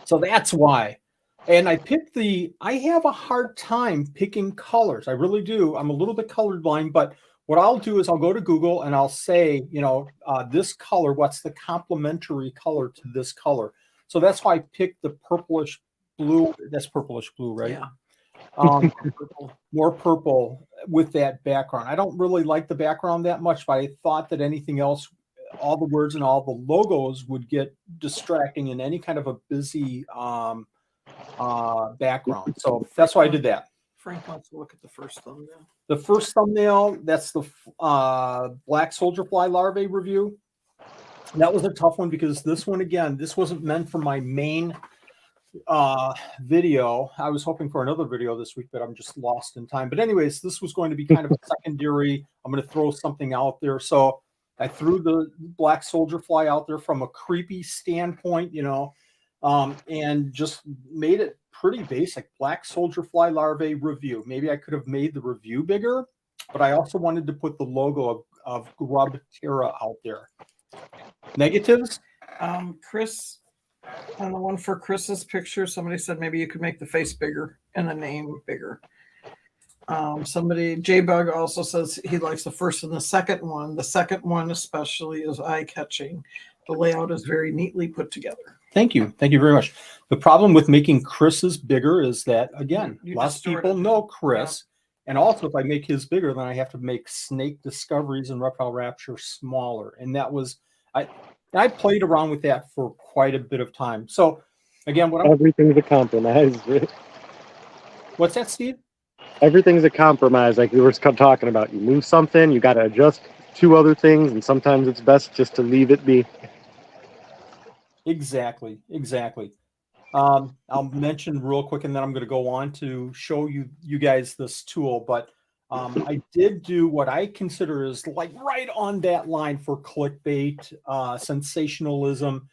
So that's why. And I have a hard time picking colors. I really do. I'm a little bit colorblind, but what I'll do is I'll go to Google and I'll say, you know, this color, what's the complementary color to this color? So that's why I picked the purplish blue. That's purplish blue, right? Yeah. More purple with that background. I don't really like the background that much, but I thought that anything else, all the words and all the logos would get distracting in any kind of a busy background. So that's why I did that. Frank wants to look at the first thumbnail. The first thumbnail, that's the black soldier fly larvae review. That was a tough one because this one, again, this wasn't meant for my main video. I was hoping for another video this week, but I'm just lost in time. But anyways, this was going to be kind of a secondary. I'm going to throw something out there. So I threw the black soldier fly out there from a creepy standpoint, you know, and just made it pretty basic. Black soldier fly larvae review. Maybe I could have made the review bigger, but I also wanted to put the logo of Grub Terra out there. Negatives? Chris, on the one for Chris's picture, somebody said maybe you could make the face bigger and the name bigger. J-Bug also says he likes the first and the second one. The second one especially is eye-catching. The layout is very neatly put together. Thank you. Thank you very much. The problem with making Chris's bigger is that, again, less people know Chris. Yeah. And also, if I make his bigger, then I have to make Snake Discoveries and Reptile Rapture smaller. And that was, I played around with that for quite a bit of time. So, again, everything's a compromise. What's that, Steve? Everything's a compromise, like we were talking about. You move something, you got to adjust two other things, and sometimes it's best just to leave it be. Exactly. I'll mention real quick, and then I'm going to go on to show you guys this tool. But I did do what I consider is like right on that line for clickbait, sensationalism.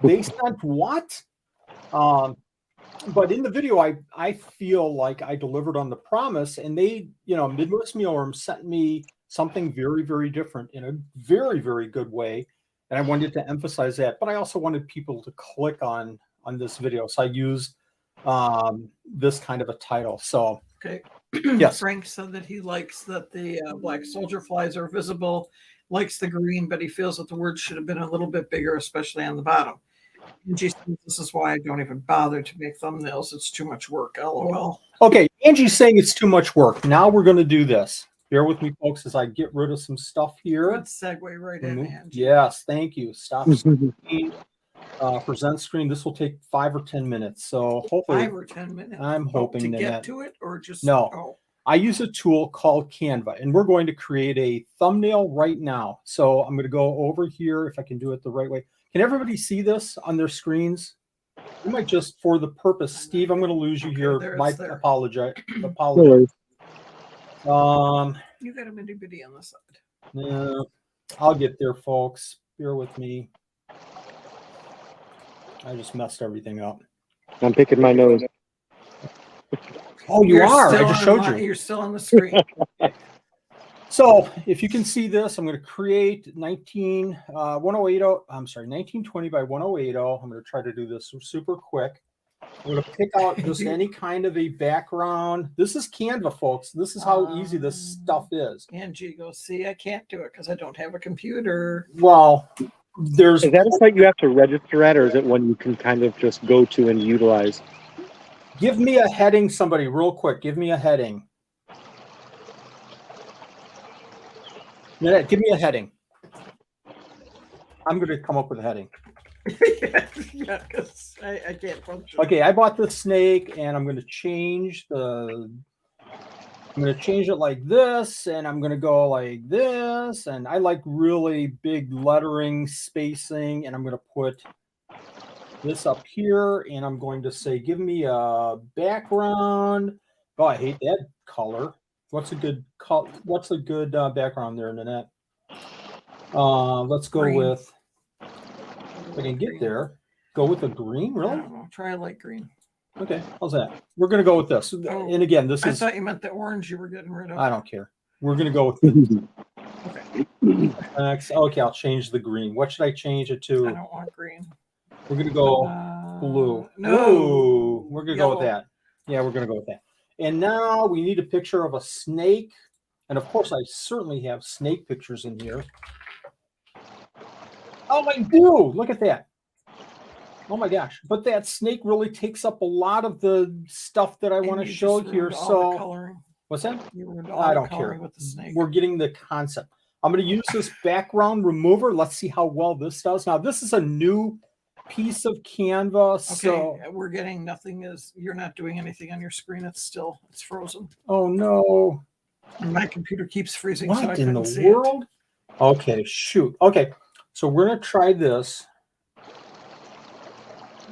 They sent what? But in the video, I feel like I delivered on the promise, and they, Midwest Mealworm sent me something very, very different in a very, very good way. And I wanted to emphasize that, but I also wanted people to click on this video. So I used this kind of a title. So Okay. yes. Frank said that he likes that the black soldier flies are visible, likes the green, but he feels that the words should have been a little bit bigger, especially on the bottom. Angie says this is why I don't even bother to make thumbnails. It's too much work. LOL. Okay, Angie's saying it's too much work. Now we're going to do this. Bear with me, folks, as I get rid of some stuff here. Good segue right in, Angie. Yes, thank you. Stop screen, present screen. This will take 5 or 10 minutes. So hopefully 5 or 10 minutes. I'm hoping to get that, to it, or just no. Oh. I use a tool called Canva, and we're going to create a thumbnail right now. So I'm going to go over here if I can do it the right way. Can everybody see this on their screens? We might just, for the purpose, Steve, I'm going to lose you here. Apologize. No worries. You got a bitty bitty on the side. Yeah, I'll get there, folks. Bear with me. I just messed everything up. I'm picking my nose. Oh, you are. I just showed you. You're still on the screen. So if you can see this, I'm going to create 1920 by 1080. I'm going to try to do this super quick. I'm going to pick out just any kind of a background. This is Canva, folks. This is how easy this stuff is. Angie goes, see, I can't do it because I don't have a computer. Well, Is that a site you have to register at, or is it one you can kind of just go to and utilize? Give me a heading, somebody, real quick. Give me a heading. Nanette, give me a heading. I'm going to come up with a heading. Yeah, because I can't function. Okay, I bought the snake, and I'm going to change it like this, and I'm going to go like this, and I like really big lettering, spacing, and I'm going to put this up here, and I'm going to say, give me a background. Oh, I hate that color. What's a good background there, Nanette? Let's go Green. with, if I can get there, go with a green, really? I don't know. Try a light green. Okay, how's that? We're going to go with this. And again, this I is... thought you meant the orange you were getting rid of. I don't care. We're going to go with this. Okay. Okay, I'll change the green. What should I change it to? I don't want green. We're going to go blue. No. Ooh, we're going to go with Yellow. that. Yeah, we're going to go with that. And now we need a picture of a snake. And of course, I certainly have snake pictures in here. Oh, I do. Look at that. Oh my gosh. But that snake really takes up a lot of the stuff that I want to show here. So what's that? I don't care. With the snake. We're getting the concept. I'm going to use this background remover. Let's see how well this does. Now, this is a new piece of Canva. Okay, so we're getting nothing. You're not doing anything on your screen. It's frozen. Oh no. And my computer keeps freezing. What so I in the see world? Okay, shoot. Okay, so we're going to try this.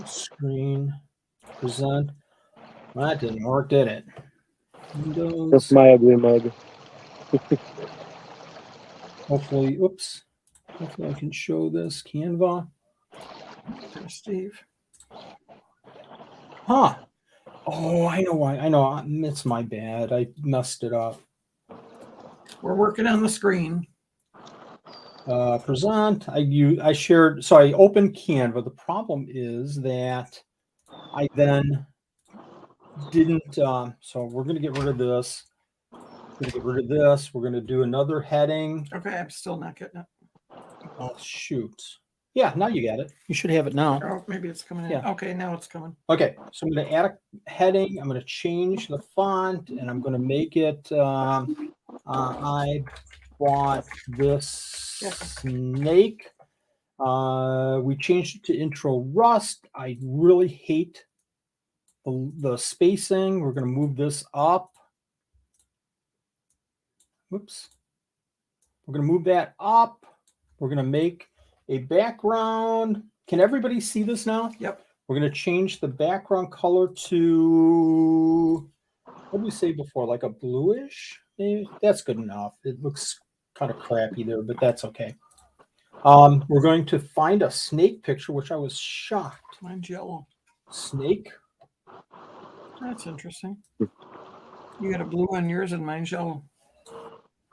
Screen, present. That didn't work, did it? Windows. That's my ugly mug. Hopefully, oops. Hopefully I can show this Canva. There's Steve. Huh. Oh, I know why. I know. It's my bad. I messed it up. We're working on the screen. Present. I shared. So I opened Canva. The problem is that I then didn't. So we're going to get rid of this. We're going to get rid of this. We're going to do another heading. Okay, I'm still not getting it. Oh, shoot. Yeah, now you got it. You should have it now. Oh, maybe it's coming in. Yeah. Okay, now it's coming. Okay, so I'm going to add a heading. I'm going to change the font, and I'm going to make it. I bought this snake. We changed it to intro rust. I really hate the spacing. We're going to move this up. Whoops. We're going to move that up. We're going to make a background. Can everybody see this now? Yep. We're going to change the background color to what did we say before? Like a bluish? Maybe? That's good enough. It looks kind of crappy there, but that's okay. We're going to find a snake picture, which I was shocked. Mine's yellow. Snake. That's interesting. You got a blue on yours and mine's yellow.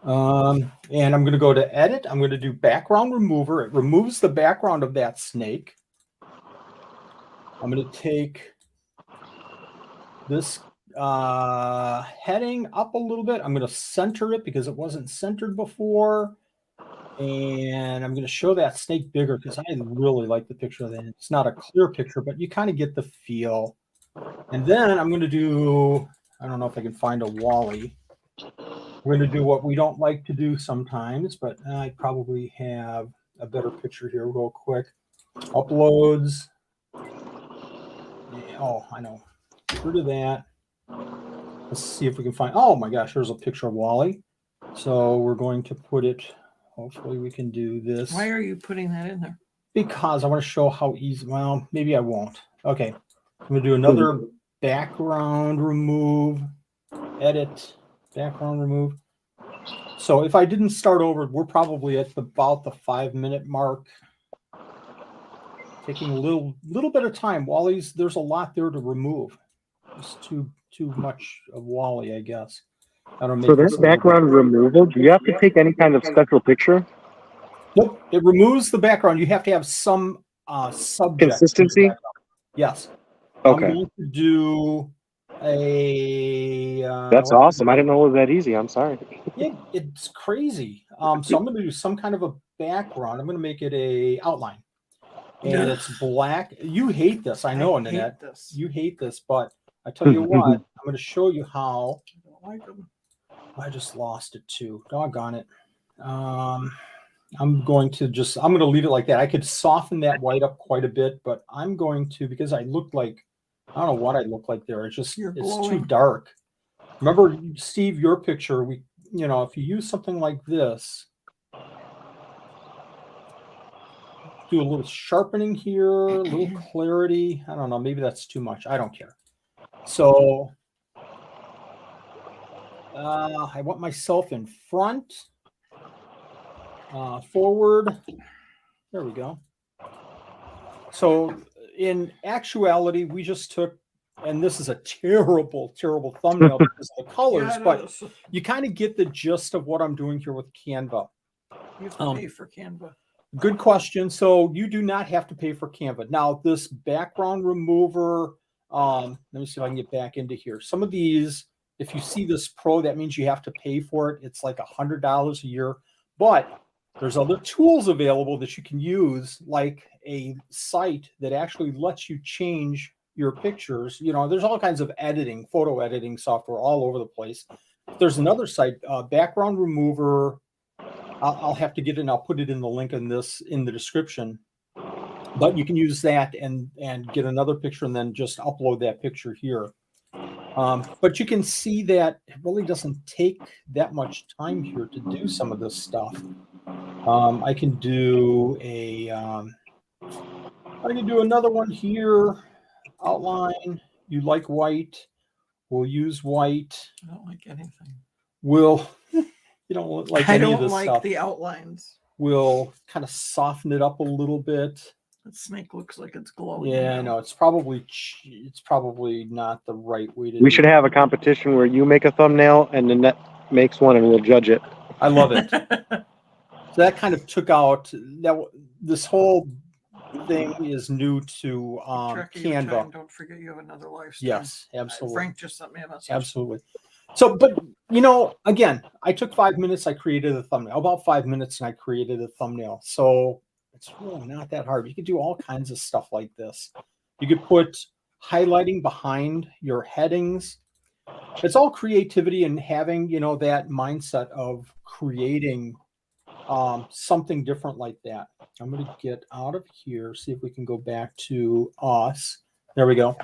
And I'm going to go to edit. I'm going to do background remover. It removes the background of that snake. I'm going to take this heading up a little bit. I'm going to center it because it wasn't centered before. And I'm going to show that snake bigger because I really like the picture of that. It's not a clear picture, but you kind of get the feel. And then I'm going to do, I don't know if I can find a Wally. We're going to do what we don't like to do sometimes, but I probably have a better picture here real quick. Uploads. Yeah, oh, I know. Get rid of that. Let's see if we can find, oh my gosh, there's a picture of Wally. So we're going to put it, hopefully we can do this. Why are you putting that in there? Because I want to show how easy, well, maybe I won't. Okay, I'm going to do another background remove, edit, background remove. So if I didn't start over, we're probably at about the 5-minute mark. Taking a little bit of time. Wally's, there's a lot there to remove. It's too much of Wally, I guess. I don't make So this background removal, do you have to take any kind of special picture? Nope, it removes the background. You have to have some subject. Consistency? Yes. Okay. I'm going to do a... That's awesome. I didn't know it was that easy. I'm sorry. It's crazy. So I'm going to do some kind of a background. I'm going to make it a outline. And it's black. You hate this. I know, Annette. You hate this, but I tell you what, I'm going to show you how. I don't like them. I just lost it too. Doggone it. I'm going to leave it like that. I could soften that white up quite a bit, but I'm going to, because I look like, I don't know what I look like there. It's too dark. Remember, Steve, your picture, if you use something like this, do a little sharpening here, a little clarity. I don't know. Maybe that's too much. I don't care. So I want myself in front, forward. There we go. So in actuality, we just took, and this is a terrible, terrible thumbnail because of the colors, but you kind of get the gist of what I'm doing here with Canva. You have to pay for Canva. Good question. So you do not have to pay for Canva. Now, this background remover, let me see if I can get back into here. Some of these, if you see this pro, that means you have to pay for it. It's like $100 a year. But there's other tools available that you can use, like a site that actually lets you change your pictures. There's all kinds of editing, photo editing software all over the place. There's another site, background remover. I'll have to get it and I'll put it in the link in the description. But you can use that and get another picture and then just upload that picture here. But you can see that it really doesn't take that much time here to do some of this stuff. I can do another one here. Outline. You like white? We'll use white. I don't like anything. You don't like any of this stuff. I don't like the outlines. We'll kind of soften it up a little bit. That snake looks like it's glowing. Yeah, no, it's probably not the right way to. We should have a competition where you make a thumbnail and Annette makes one, and we'll judge it. I love it. So that kind of took out that. This whole thing is new to Canva. Don't forget you have another lifestyle. Yes, absolutely. Frank just sent me a message. Absolutely. So, but again, I took 5 minutes. I created a thumbnail. About 5 minutes, and I created a thumbnail. So it's really not that hard. You could do all kinds of stuff like this. You could put highlighting behind your headings. It's all creativity and having that mindset of creating something different like that. I'm going to get out of here. See if we can go back to us. There we go.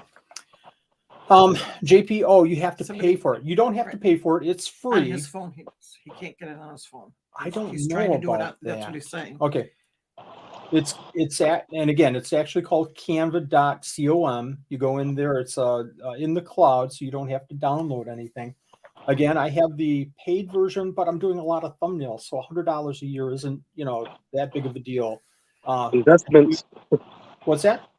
JP, you have to pay for it. You don't have to pay for it. It's free. On his phone, he can't get it on his phone. I don't He's know trying to do it about That's what he's saying. Okay. And again, it's actually called canva.com. You go in there, it's in the cloud, so you don't have to download anything. Again, I have the paid version, but I'm doing a lot of thumbnails, so $100 a year isn't, that big of a deal. Investments. What's that?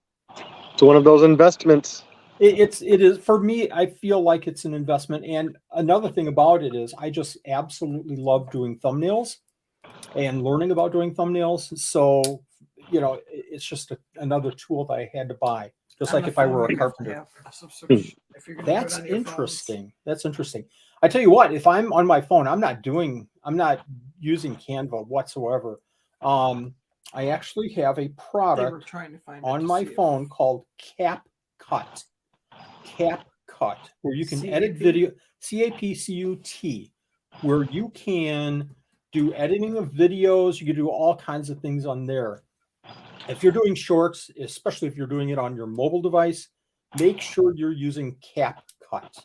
It's one of those investments. It is, for me, I feel like it's an investment. And another thing about it is I just absolutely love doing thumbnails and learning about doing thumbnails. So, it's just another tool that I had to buy, just like if I were a carpenter. That's interesting. That's interesting. I tell you what, if I'm on my phone, I'm not using Canva whatsoever. I actually have a product on my phone called CapCut. CapCut, where you can edit video, CAPCUT, where you can do editing of videos. You can do all kinds of things on there. If you're doing shorts, especially if you're doing it on your mobile device, make sure you're using CapCut.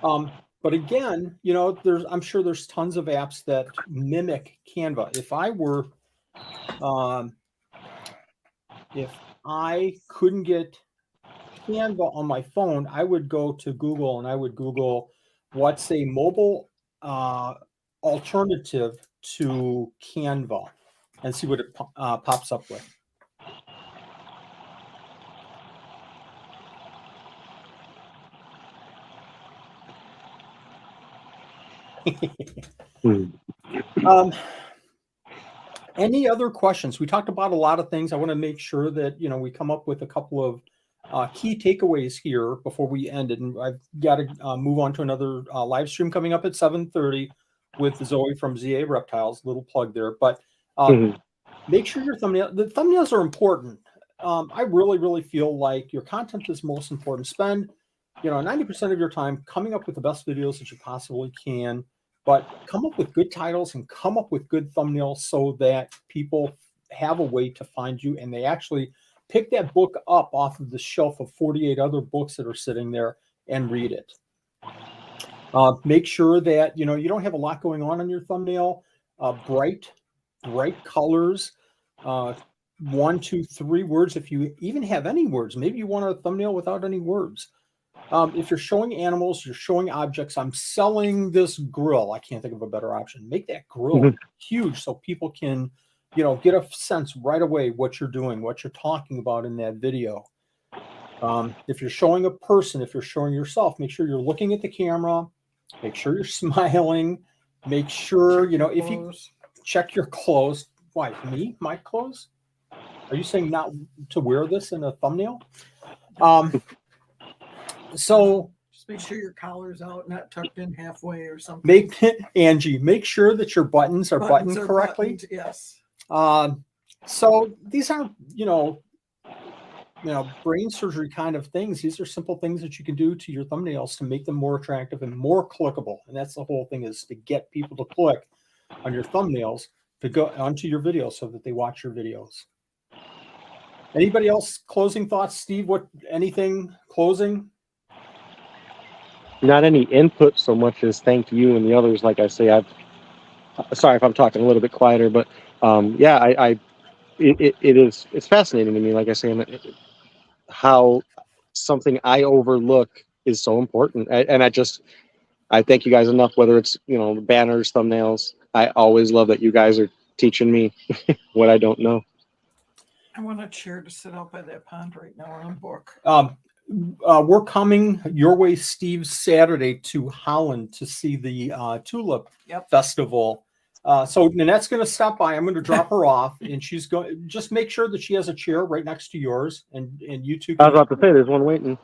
But again, I'm sure there's tons of apps that mimic Canva. If I couldn't get Canva on my phone, I would go to Google and I would Google what's a mobile alternative to Canva and see what it pops up with. Any other questions? We talked about a lot of things. I want to make sure that we come up with a couple of key takeaways here before we end it. And I've got to move on to another live stream coming up at 7:30 with Zoe from ZA Reptiles. Little plug there, but make sure the thumbnails are important. I really, really feel like your content is most important. Spend 90% of your time coming up with the best videos that you possibly can. But come up with good titles and come up with good thumbnails so that people have a way to find you and they actually pick that book up off of the shelf of 48 other books that are sitting there and read it. Make sure that you don't have a lot going on your thumbnail. Bright colors. 1, 2, 3 words. If you even have any words, maybe you want a thumbnail without any words. If you're showing animals, you're showing objects. I'm selling this grill. I can't think of a better option. Make that grill huge so people can, get a sense right away what you're doing, what you're talking about in that video. If you're showing a person, if you're showing yourself, make sure you're looking at the camera. Make sure you're smiling. Make sure, if you check your clothes. Why, me? My clothes? Are you saying not to wear this in a thumbnail? So just make sure your collar's out, not tucked in halfway or something. Angie, make sure that your buttons are buttoned correctly. Buttoned, yes. So these aren't, brain surgery kind of things. These are simple things that you can do to your thumbnails to make them more attractive and more clickable. And that's the whole thing, is to get people to click on your thumbnails to go onto your videos so that they watch your videos. Anybody else closing thoughts? Steve, anything closing? Not any input so much as thank you and the others. Like I say, sorry if I'm talking a little bit quieter, but it's fascinating to me. Like I say, how something I overlook is so important. I thank you guys enough, whether it's, banners, thumbnails. I always love that you guys are teaching me what I don't know. I want a chair to sit out by that pond right now on a book. We're coming your way, Steve, Saturday to Holland to see the Tulip Festival. So Nanette's going to stop by. I'm going to drop her off, and she's going. Just make sure that she has a chair right next to yours, and you two. I was about to say, there's one waiting.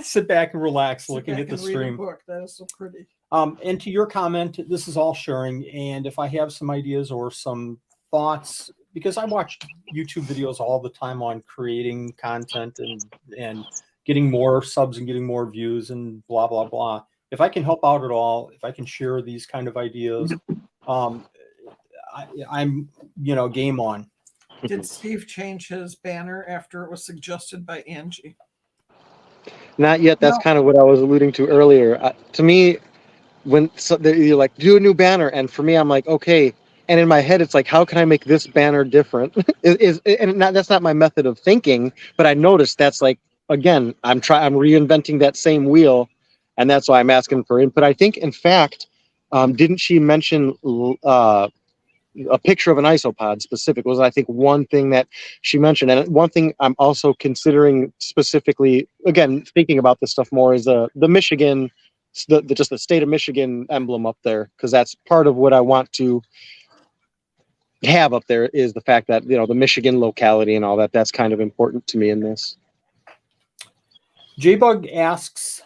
Sit back and relax, looking at the stream. Read a book. That is so pretty. And to your comment, this is all sharing. And if I have some ideas or some thoughts, because I watch YouTube videos all the time on creating content and getting more subs and getting more views and blah, blah, blah. If I can help out at all, if I can share these kind of ideas, I'm, game on. Did Steve change his banner after it was suggested by Angie? Not yet. That's kind of what I was alluding to earlier. To me, when you're like, do a new banner. And for me, I'm like, okay. in my head, it's like, how can I make this banner different? That's not my method of thinking, but I noticed that's like, again, I'm reinventing that same wheel, and that's why I'm asking for input. I think, in fact, didn't she mention a picture of an isopod specific was, I think, one thing that she mentioned. And one thing I'm also considering specifically, again, thinking about this stuff more, is the Michigan, just the state of Michigan emblem up there, because that's part of what I want to have up there, is the fact that, the Michigan locality and all that. That's kind of important to me in this. J-Bug asks,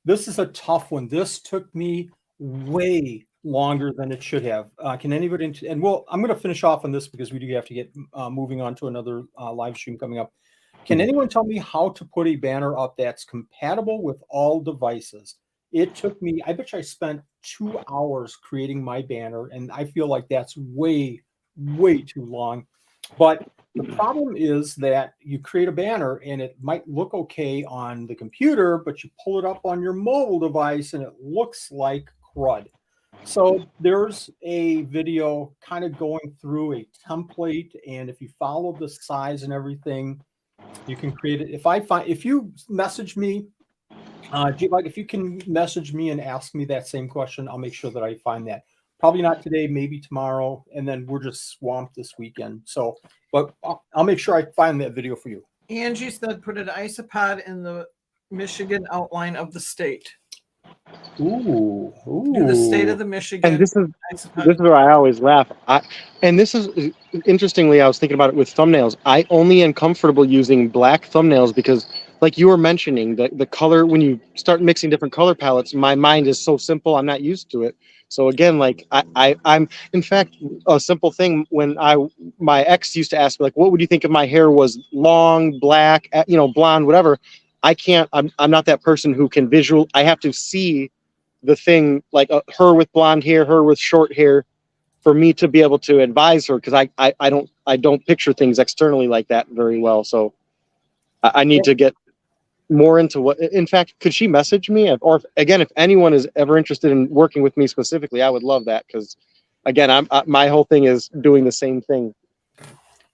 this is a tough one. This took me way longer than it should have. Can anybody, and well, I'm going to finish off on this because we do have to get moving on to another live stream coming up. Can anyone tell me how to put a banner up that's compatible with all devices? It took me, I bet you I spent 2 hours creating my banner, and I feel like that's way, way too long. But the problem is that you create a banner and it might look okay on the computer, but you pull it up on your mobile device and it looks like crud. So there's a video kind of going through a template, and if you follow the size and everything, you can create it. If you message me, if you can message me and ask me that same question, I'll make sure that I find that. Probably not today, maybe tomorrow, and then we're just swamped this weekend. So, but I'll make sure I find that video for you. Angie said put an isopod in the Michigan outline of the state. Ooh. Do the state of the Michigan. And this is where I always laugh. And this is, interestingly, I was thinking about it with thumbnails. I only am comfortable using black thumbnails because, like you were mentioning, the color, when you start mixing different color palettes, my mind is so simple, I'm not used to it. So again, like I'm, in fact, a simple thing, when my ex used to ask me, like, what would you think if my hair was long, black, blonde, whatever. I'm not that person who can I have to see the thing, like her with blonde hair, her with short hair, for me to be able to advise her, because I don't picture things externally like that very well. So I need to get more into what, in fact, could she message me? Or again, if anyone is ever interested in working with me specifically, I would love that, because again, my whole thing is doing the same thing.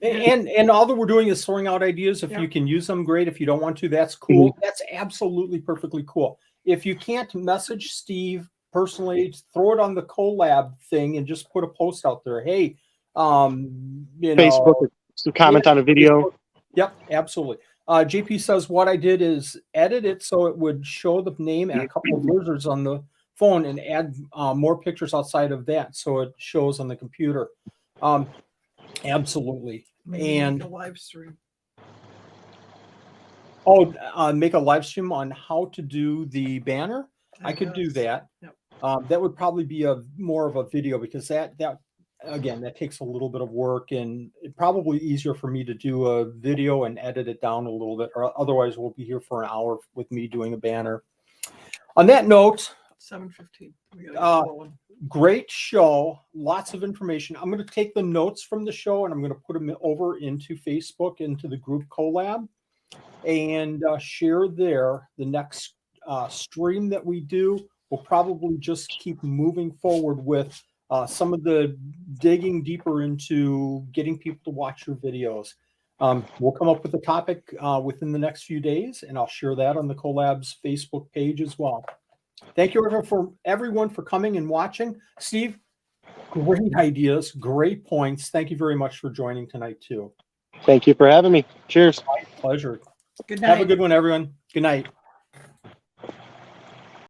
And all that we're doing is throwing out ideas. If you can use them, great. If you don't want to, that's cool. That's absolutely perfectly cool. If you can't message Steve personally, throw it on the collab thing and just put a post out there. Hey, Facebook, comment on a video. Facebook. Yep, absolutely. JP says what I did is edit it so it would show the name and a couple of lizards on the phone, and add more pictures outside of that so it shows on the computer. Absolutely. And a live stream. Make a live stream on how to do the banner. I could do that. Yep. That would probably be more of a video, because that again, that takes a little bit of work, and it's probably easier for me to do a video and edit it down a little bit, or otherwise we'll be here for an hour with me doing a banner. On that note, 7:15. Great show, lots of information. I'm going to take the notes from the show and I'm going to put them over into Facebook, into the group collab, and share there. The next stream that we do, we'll probably just keep moving forward with some of the digging deeper into getting people to watch your videos. We'll come up with a topic within the next few days, and I'll share that on the collab's Facebook page as well. Thank you everyone for coming and watching. Steve, great ideas, great points. Thank you very much for joining tonight too. Thank you for having me. Cheers. My pleasure. Good night. Have a good one, everyone. Good night.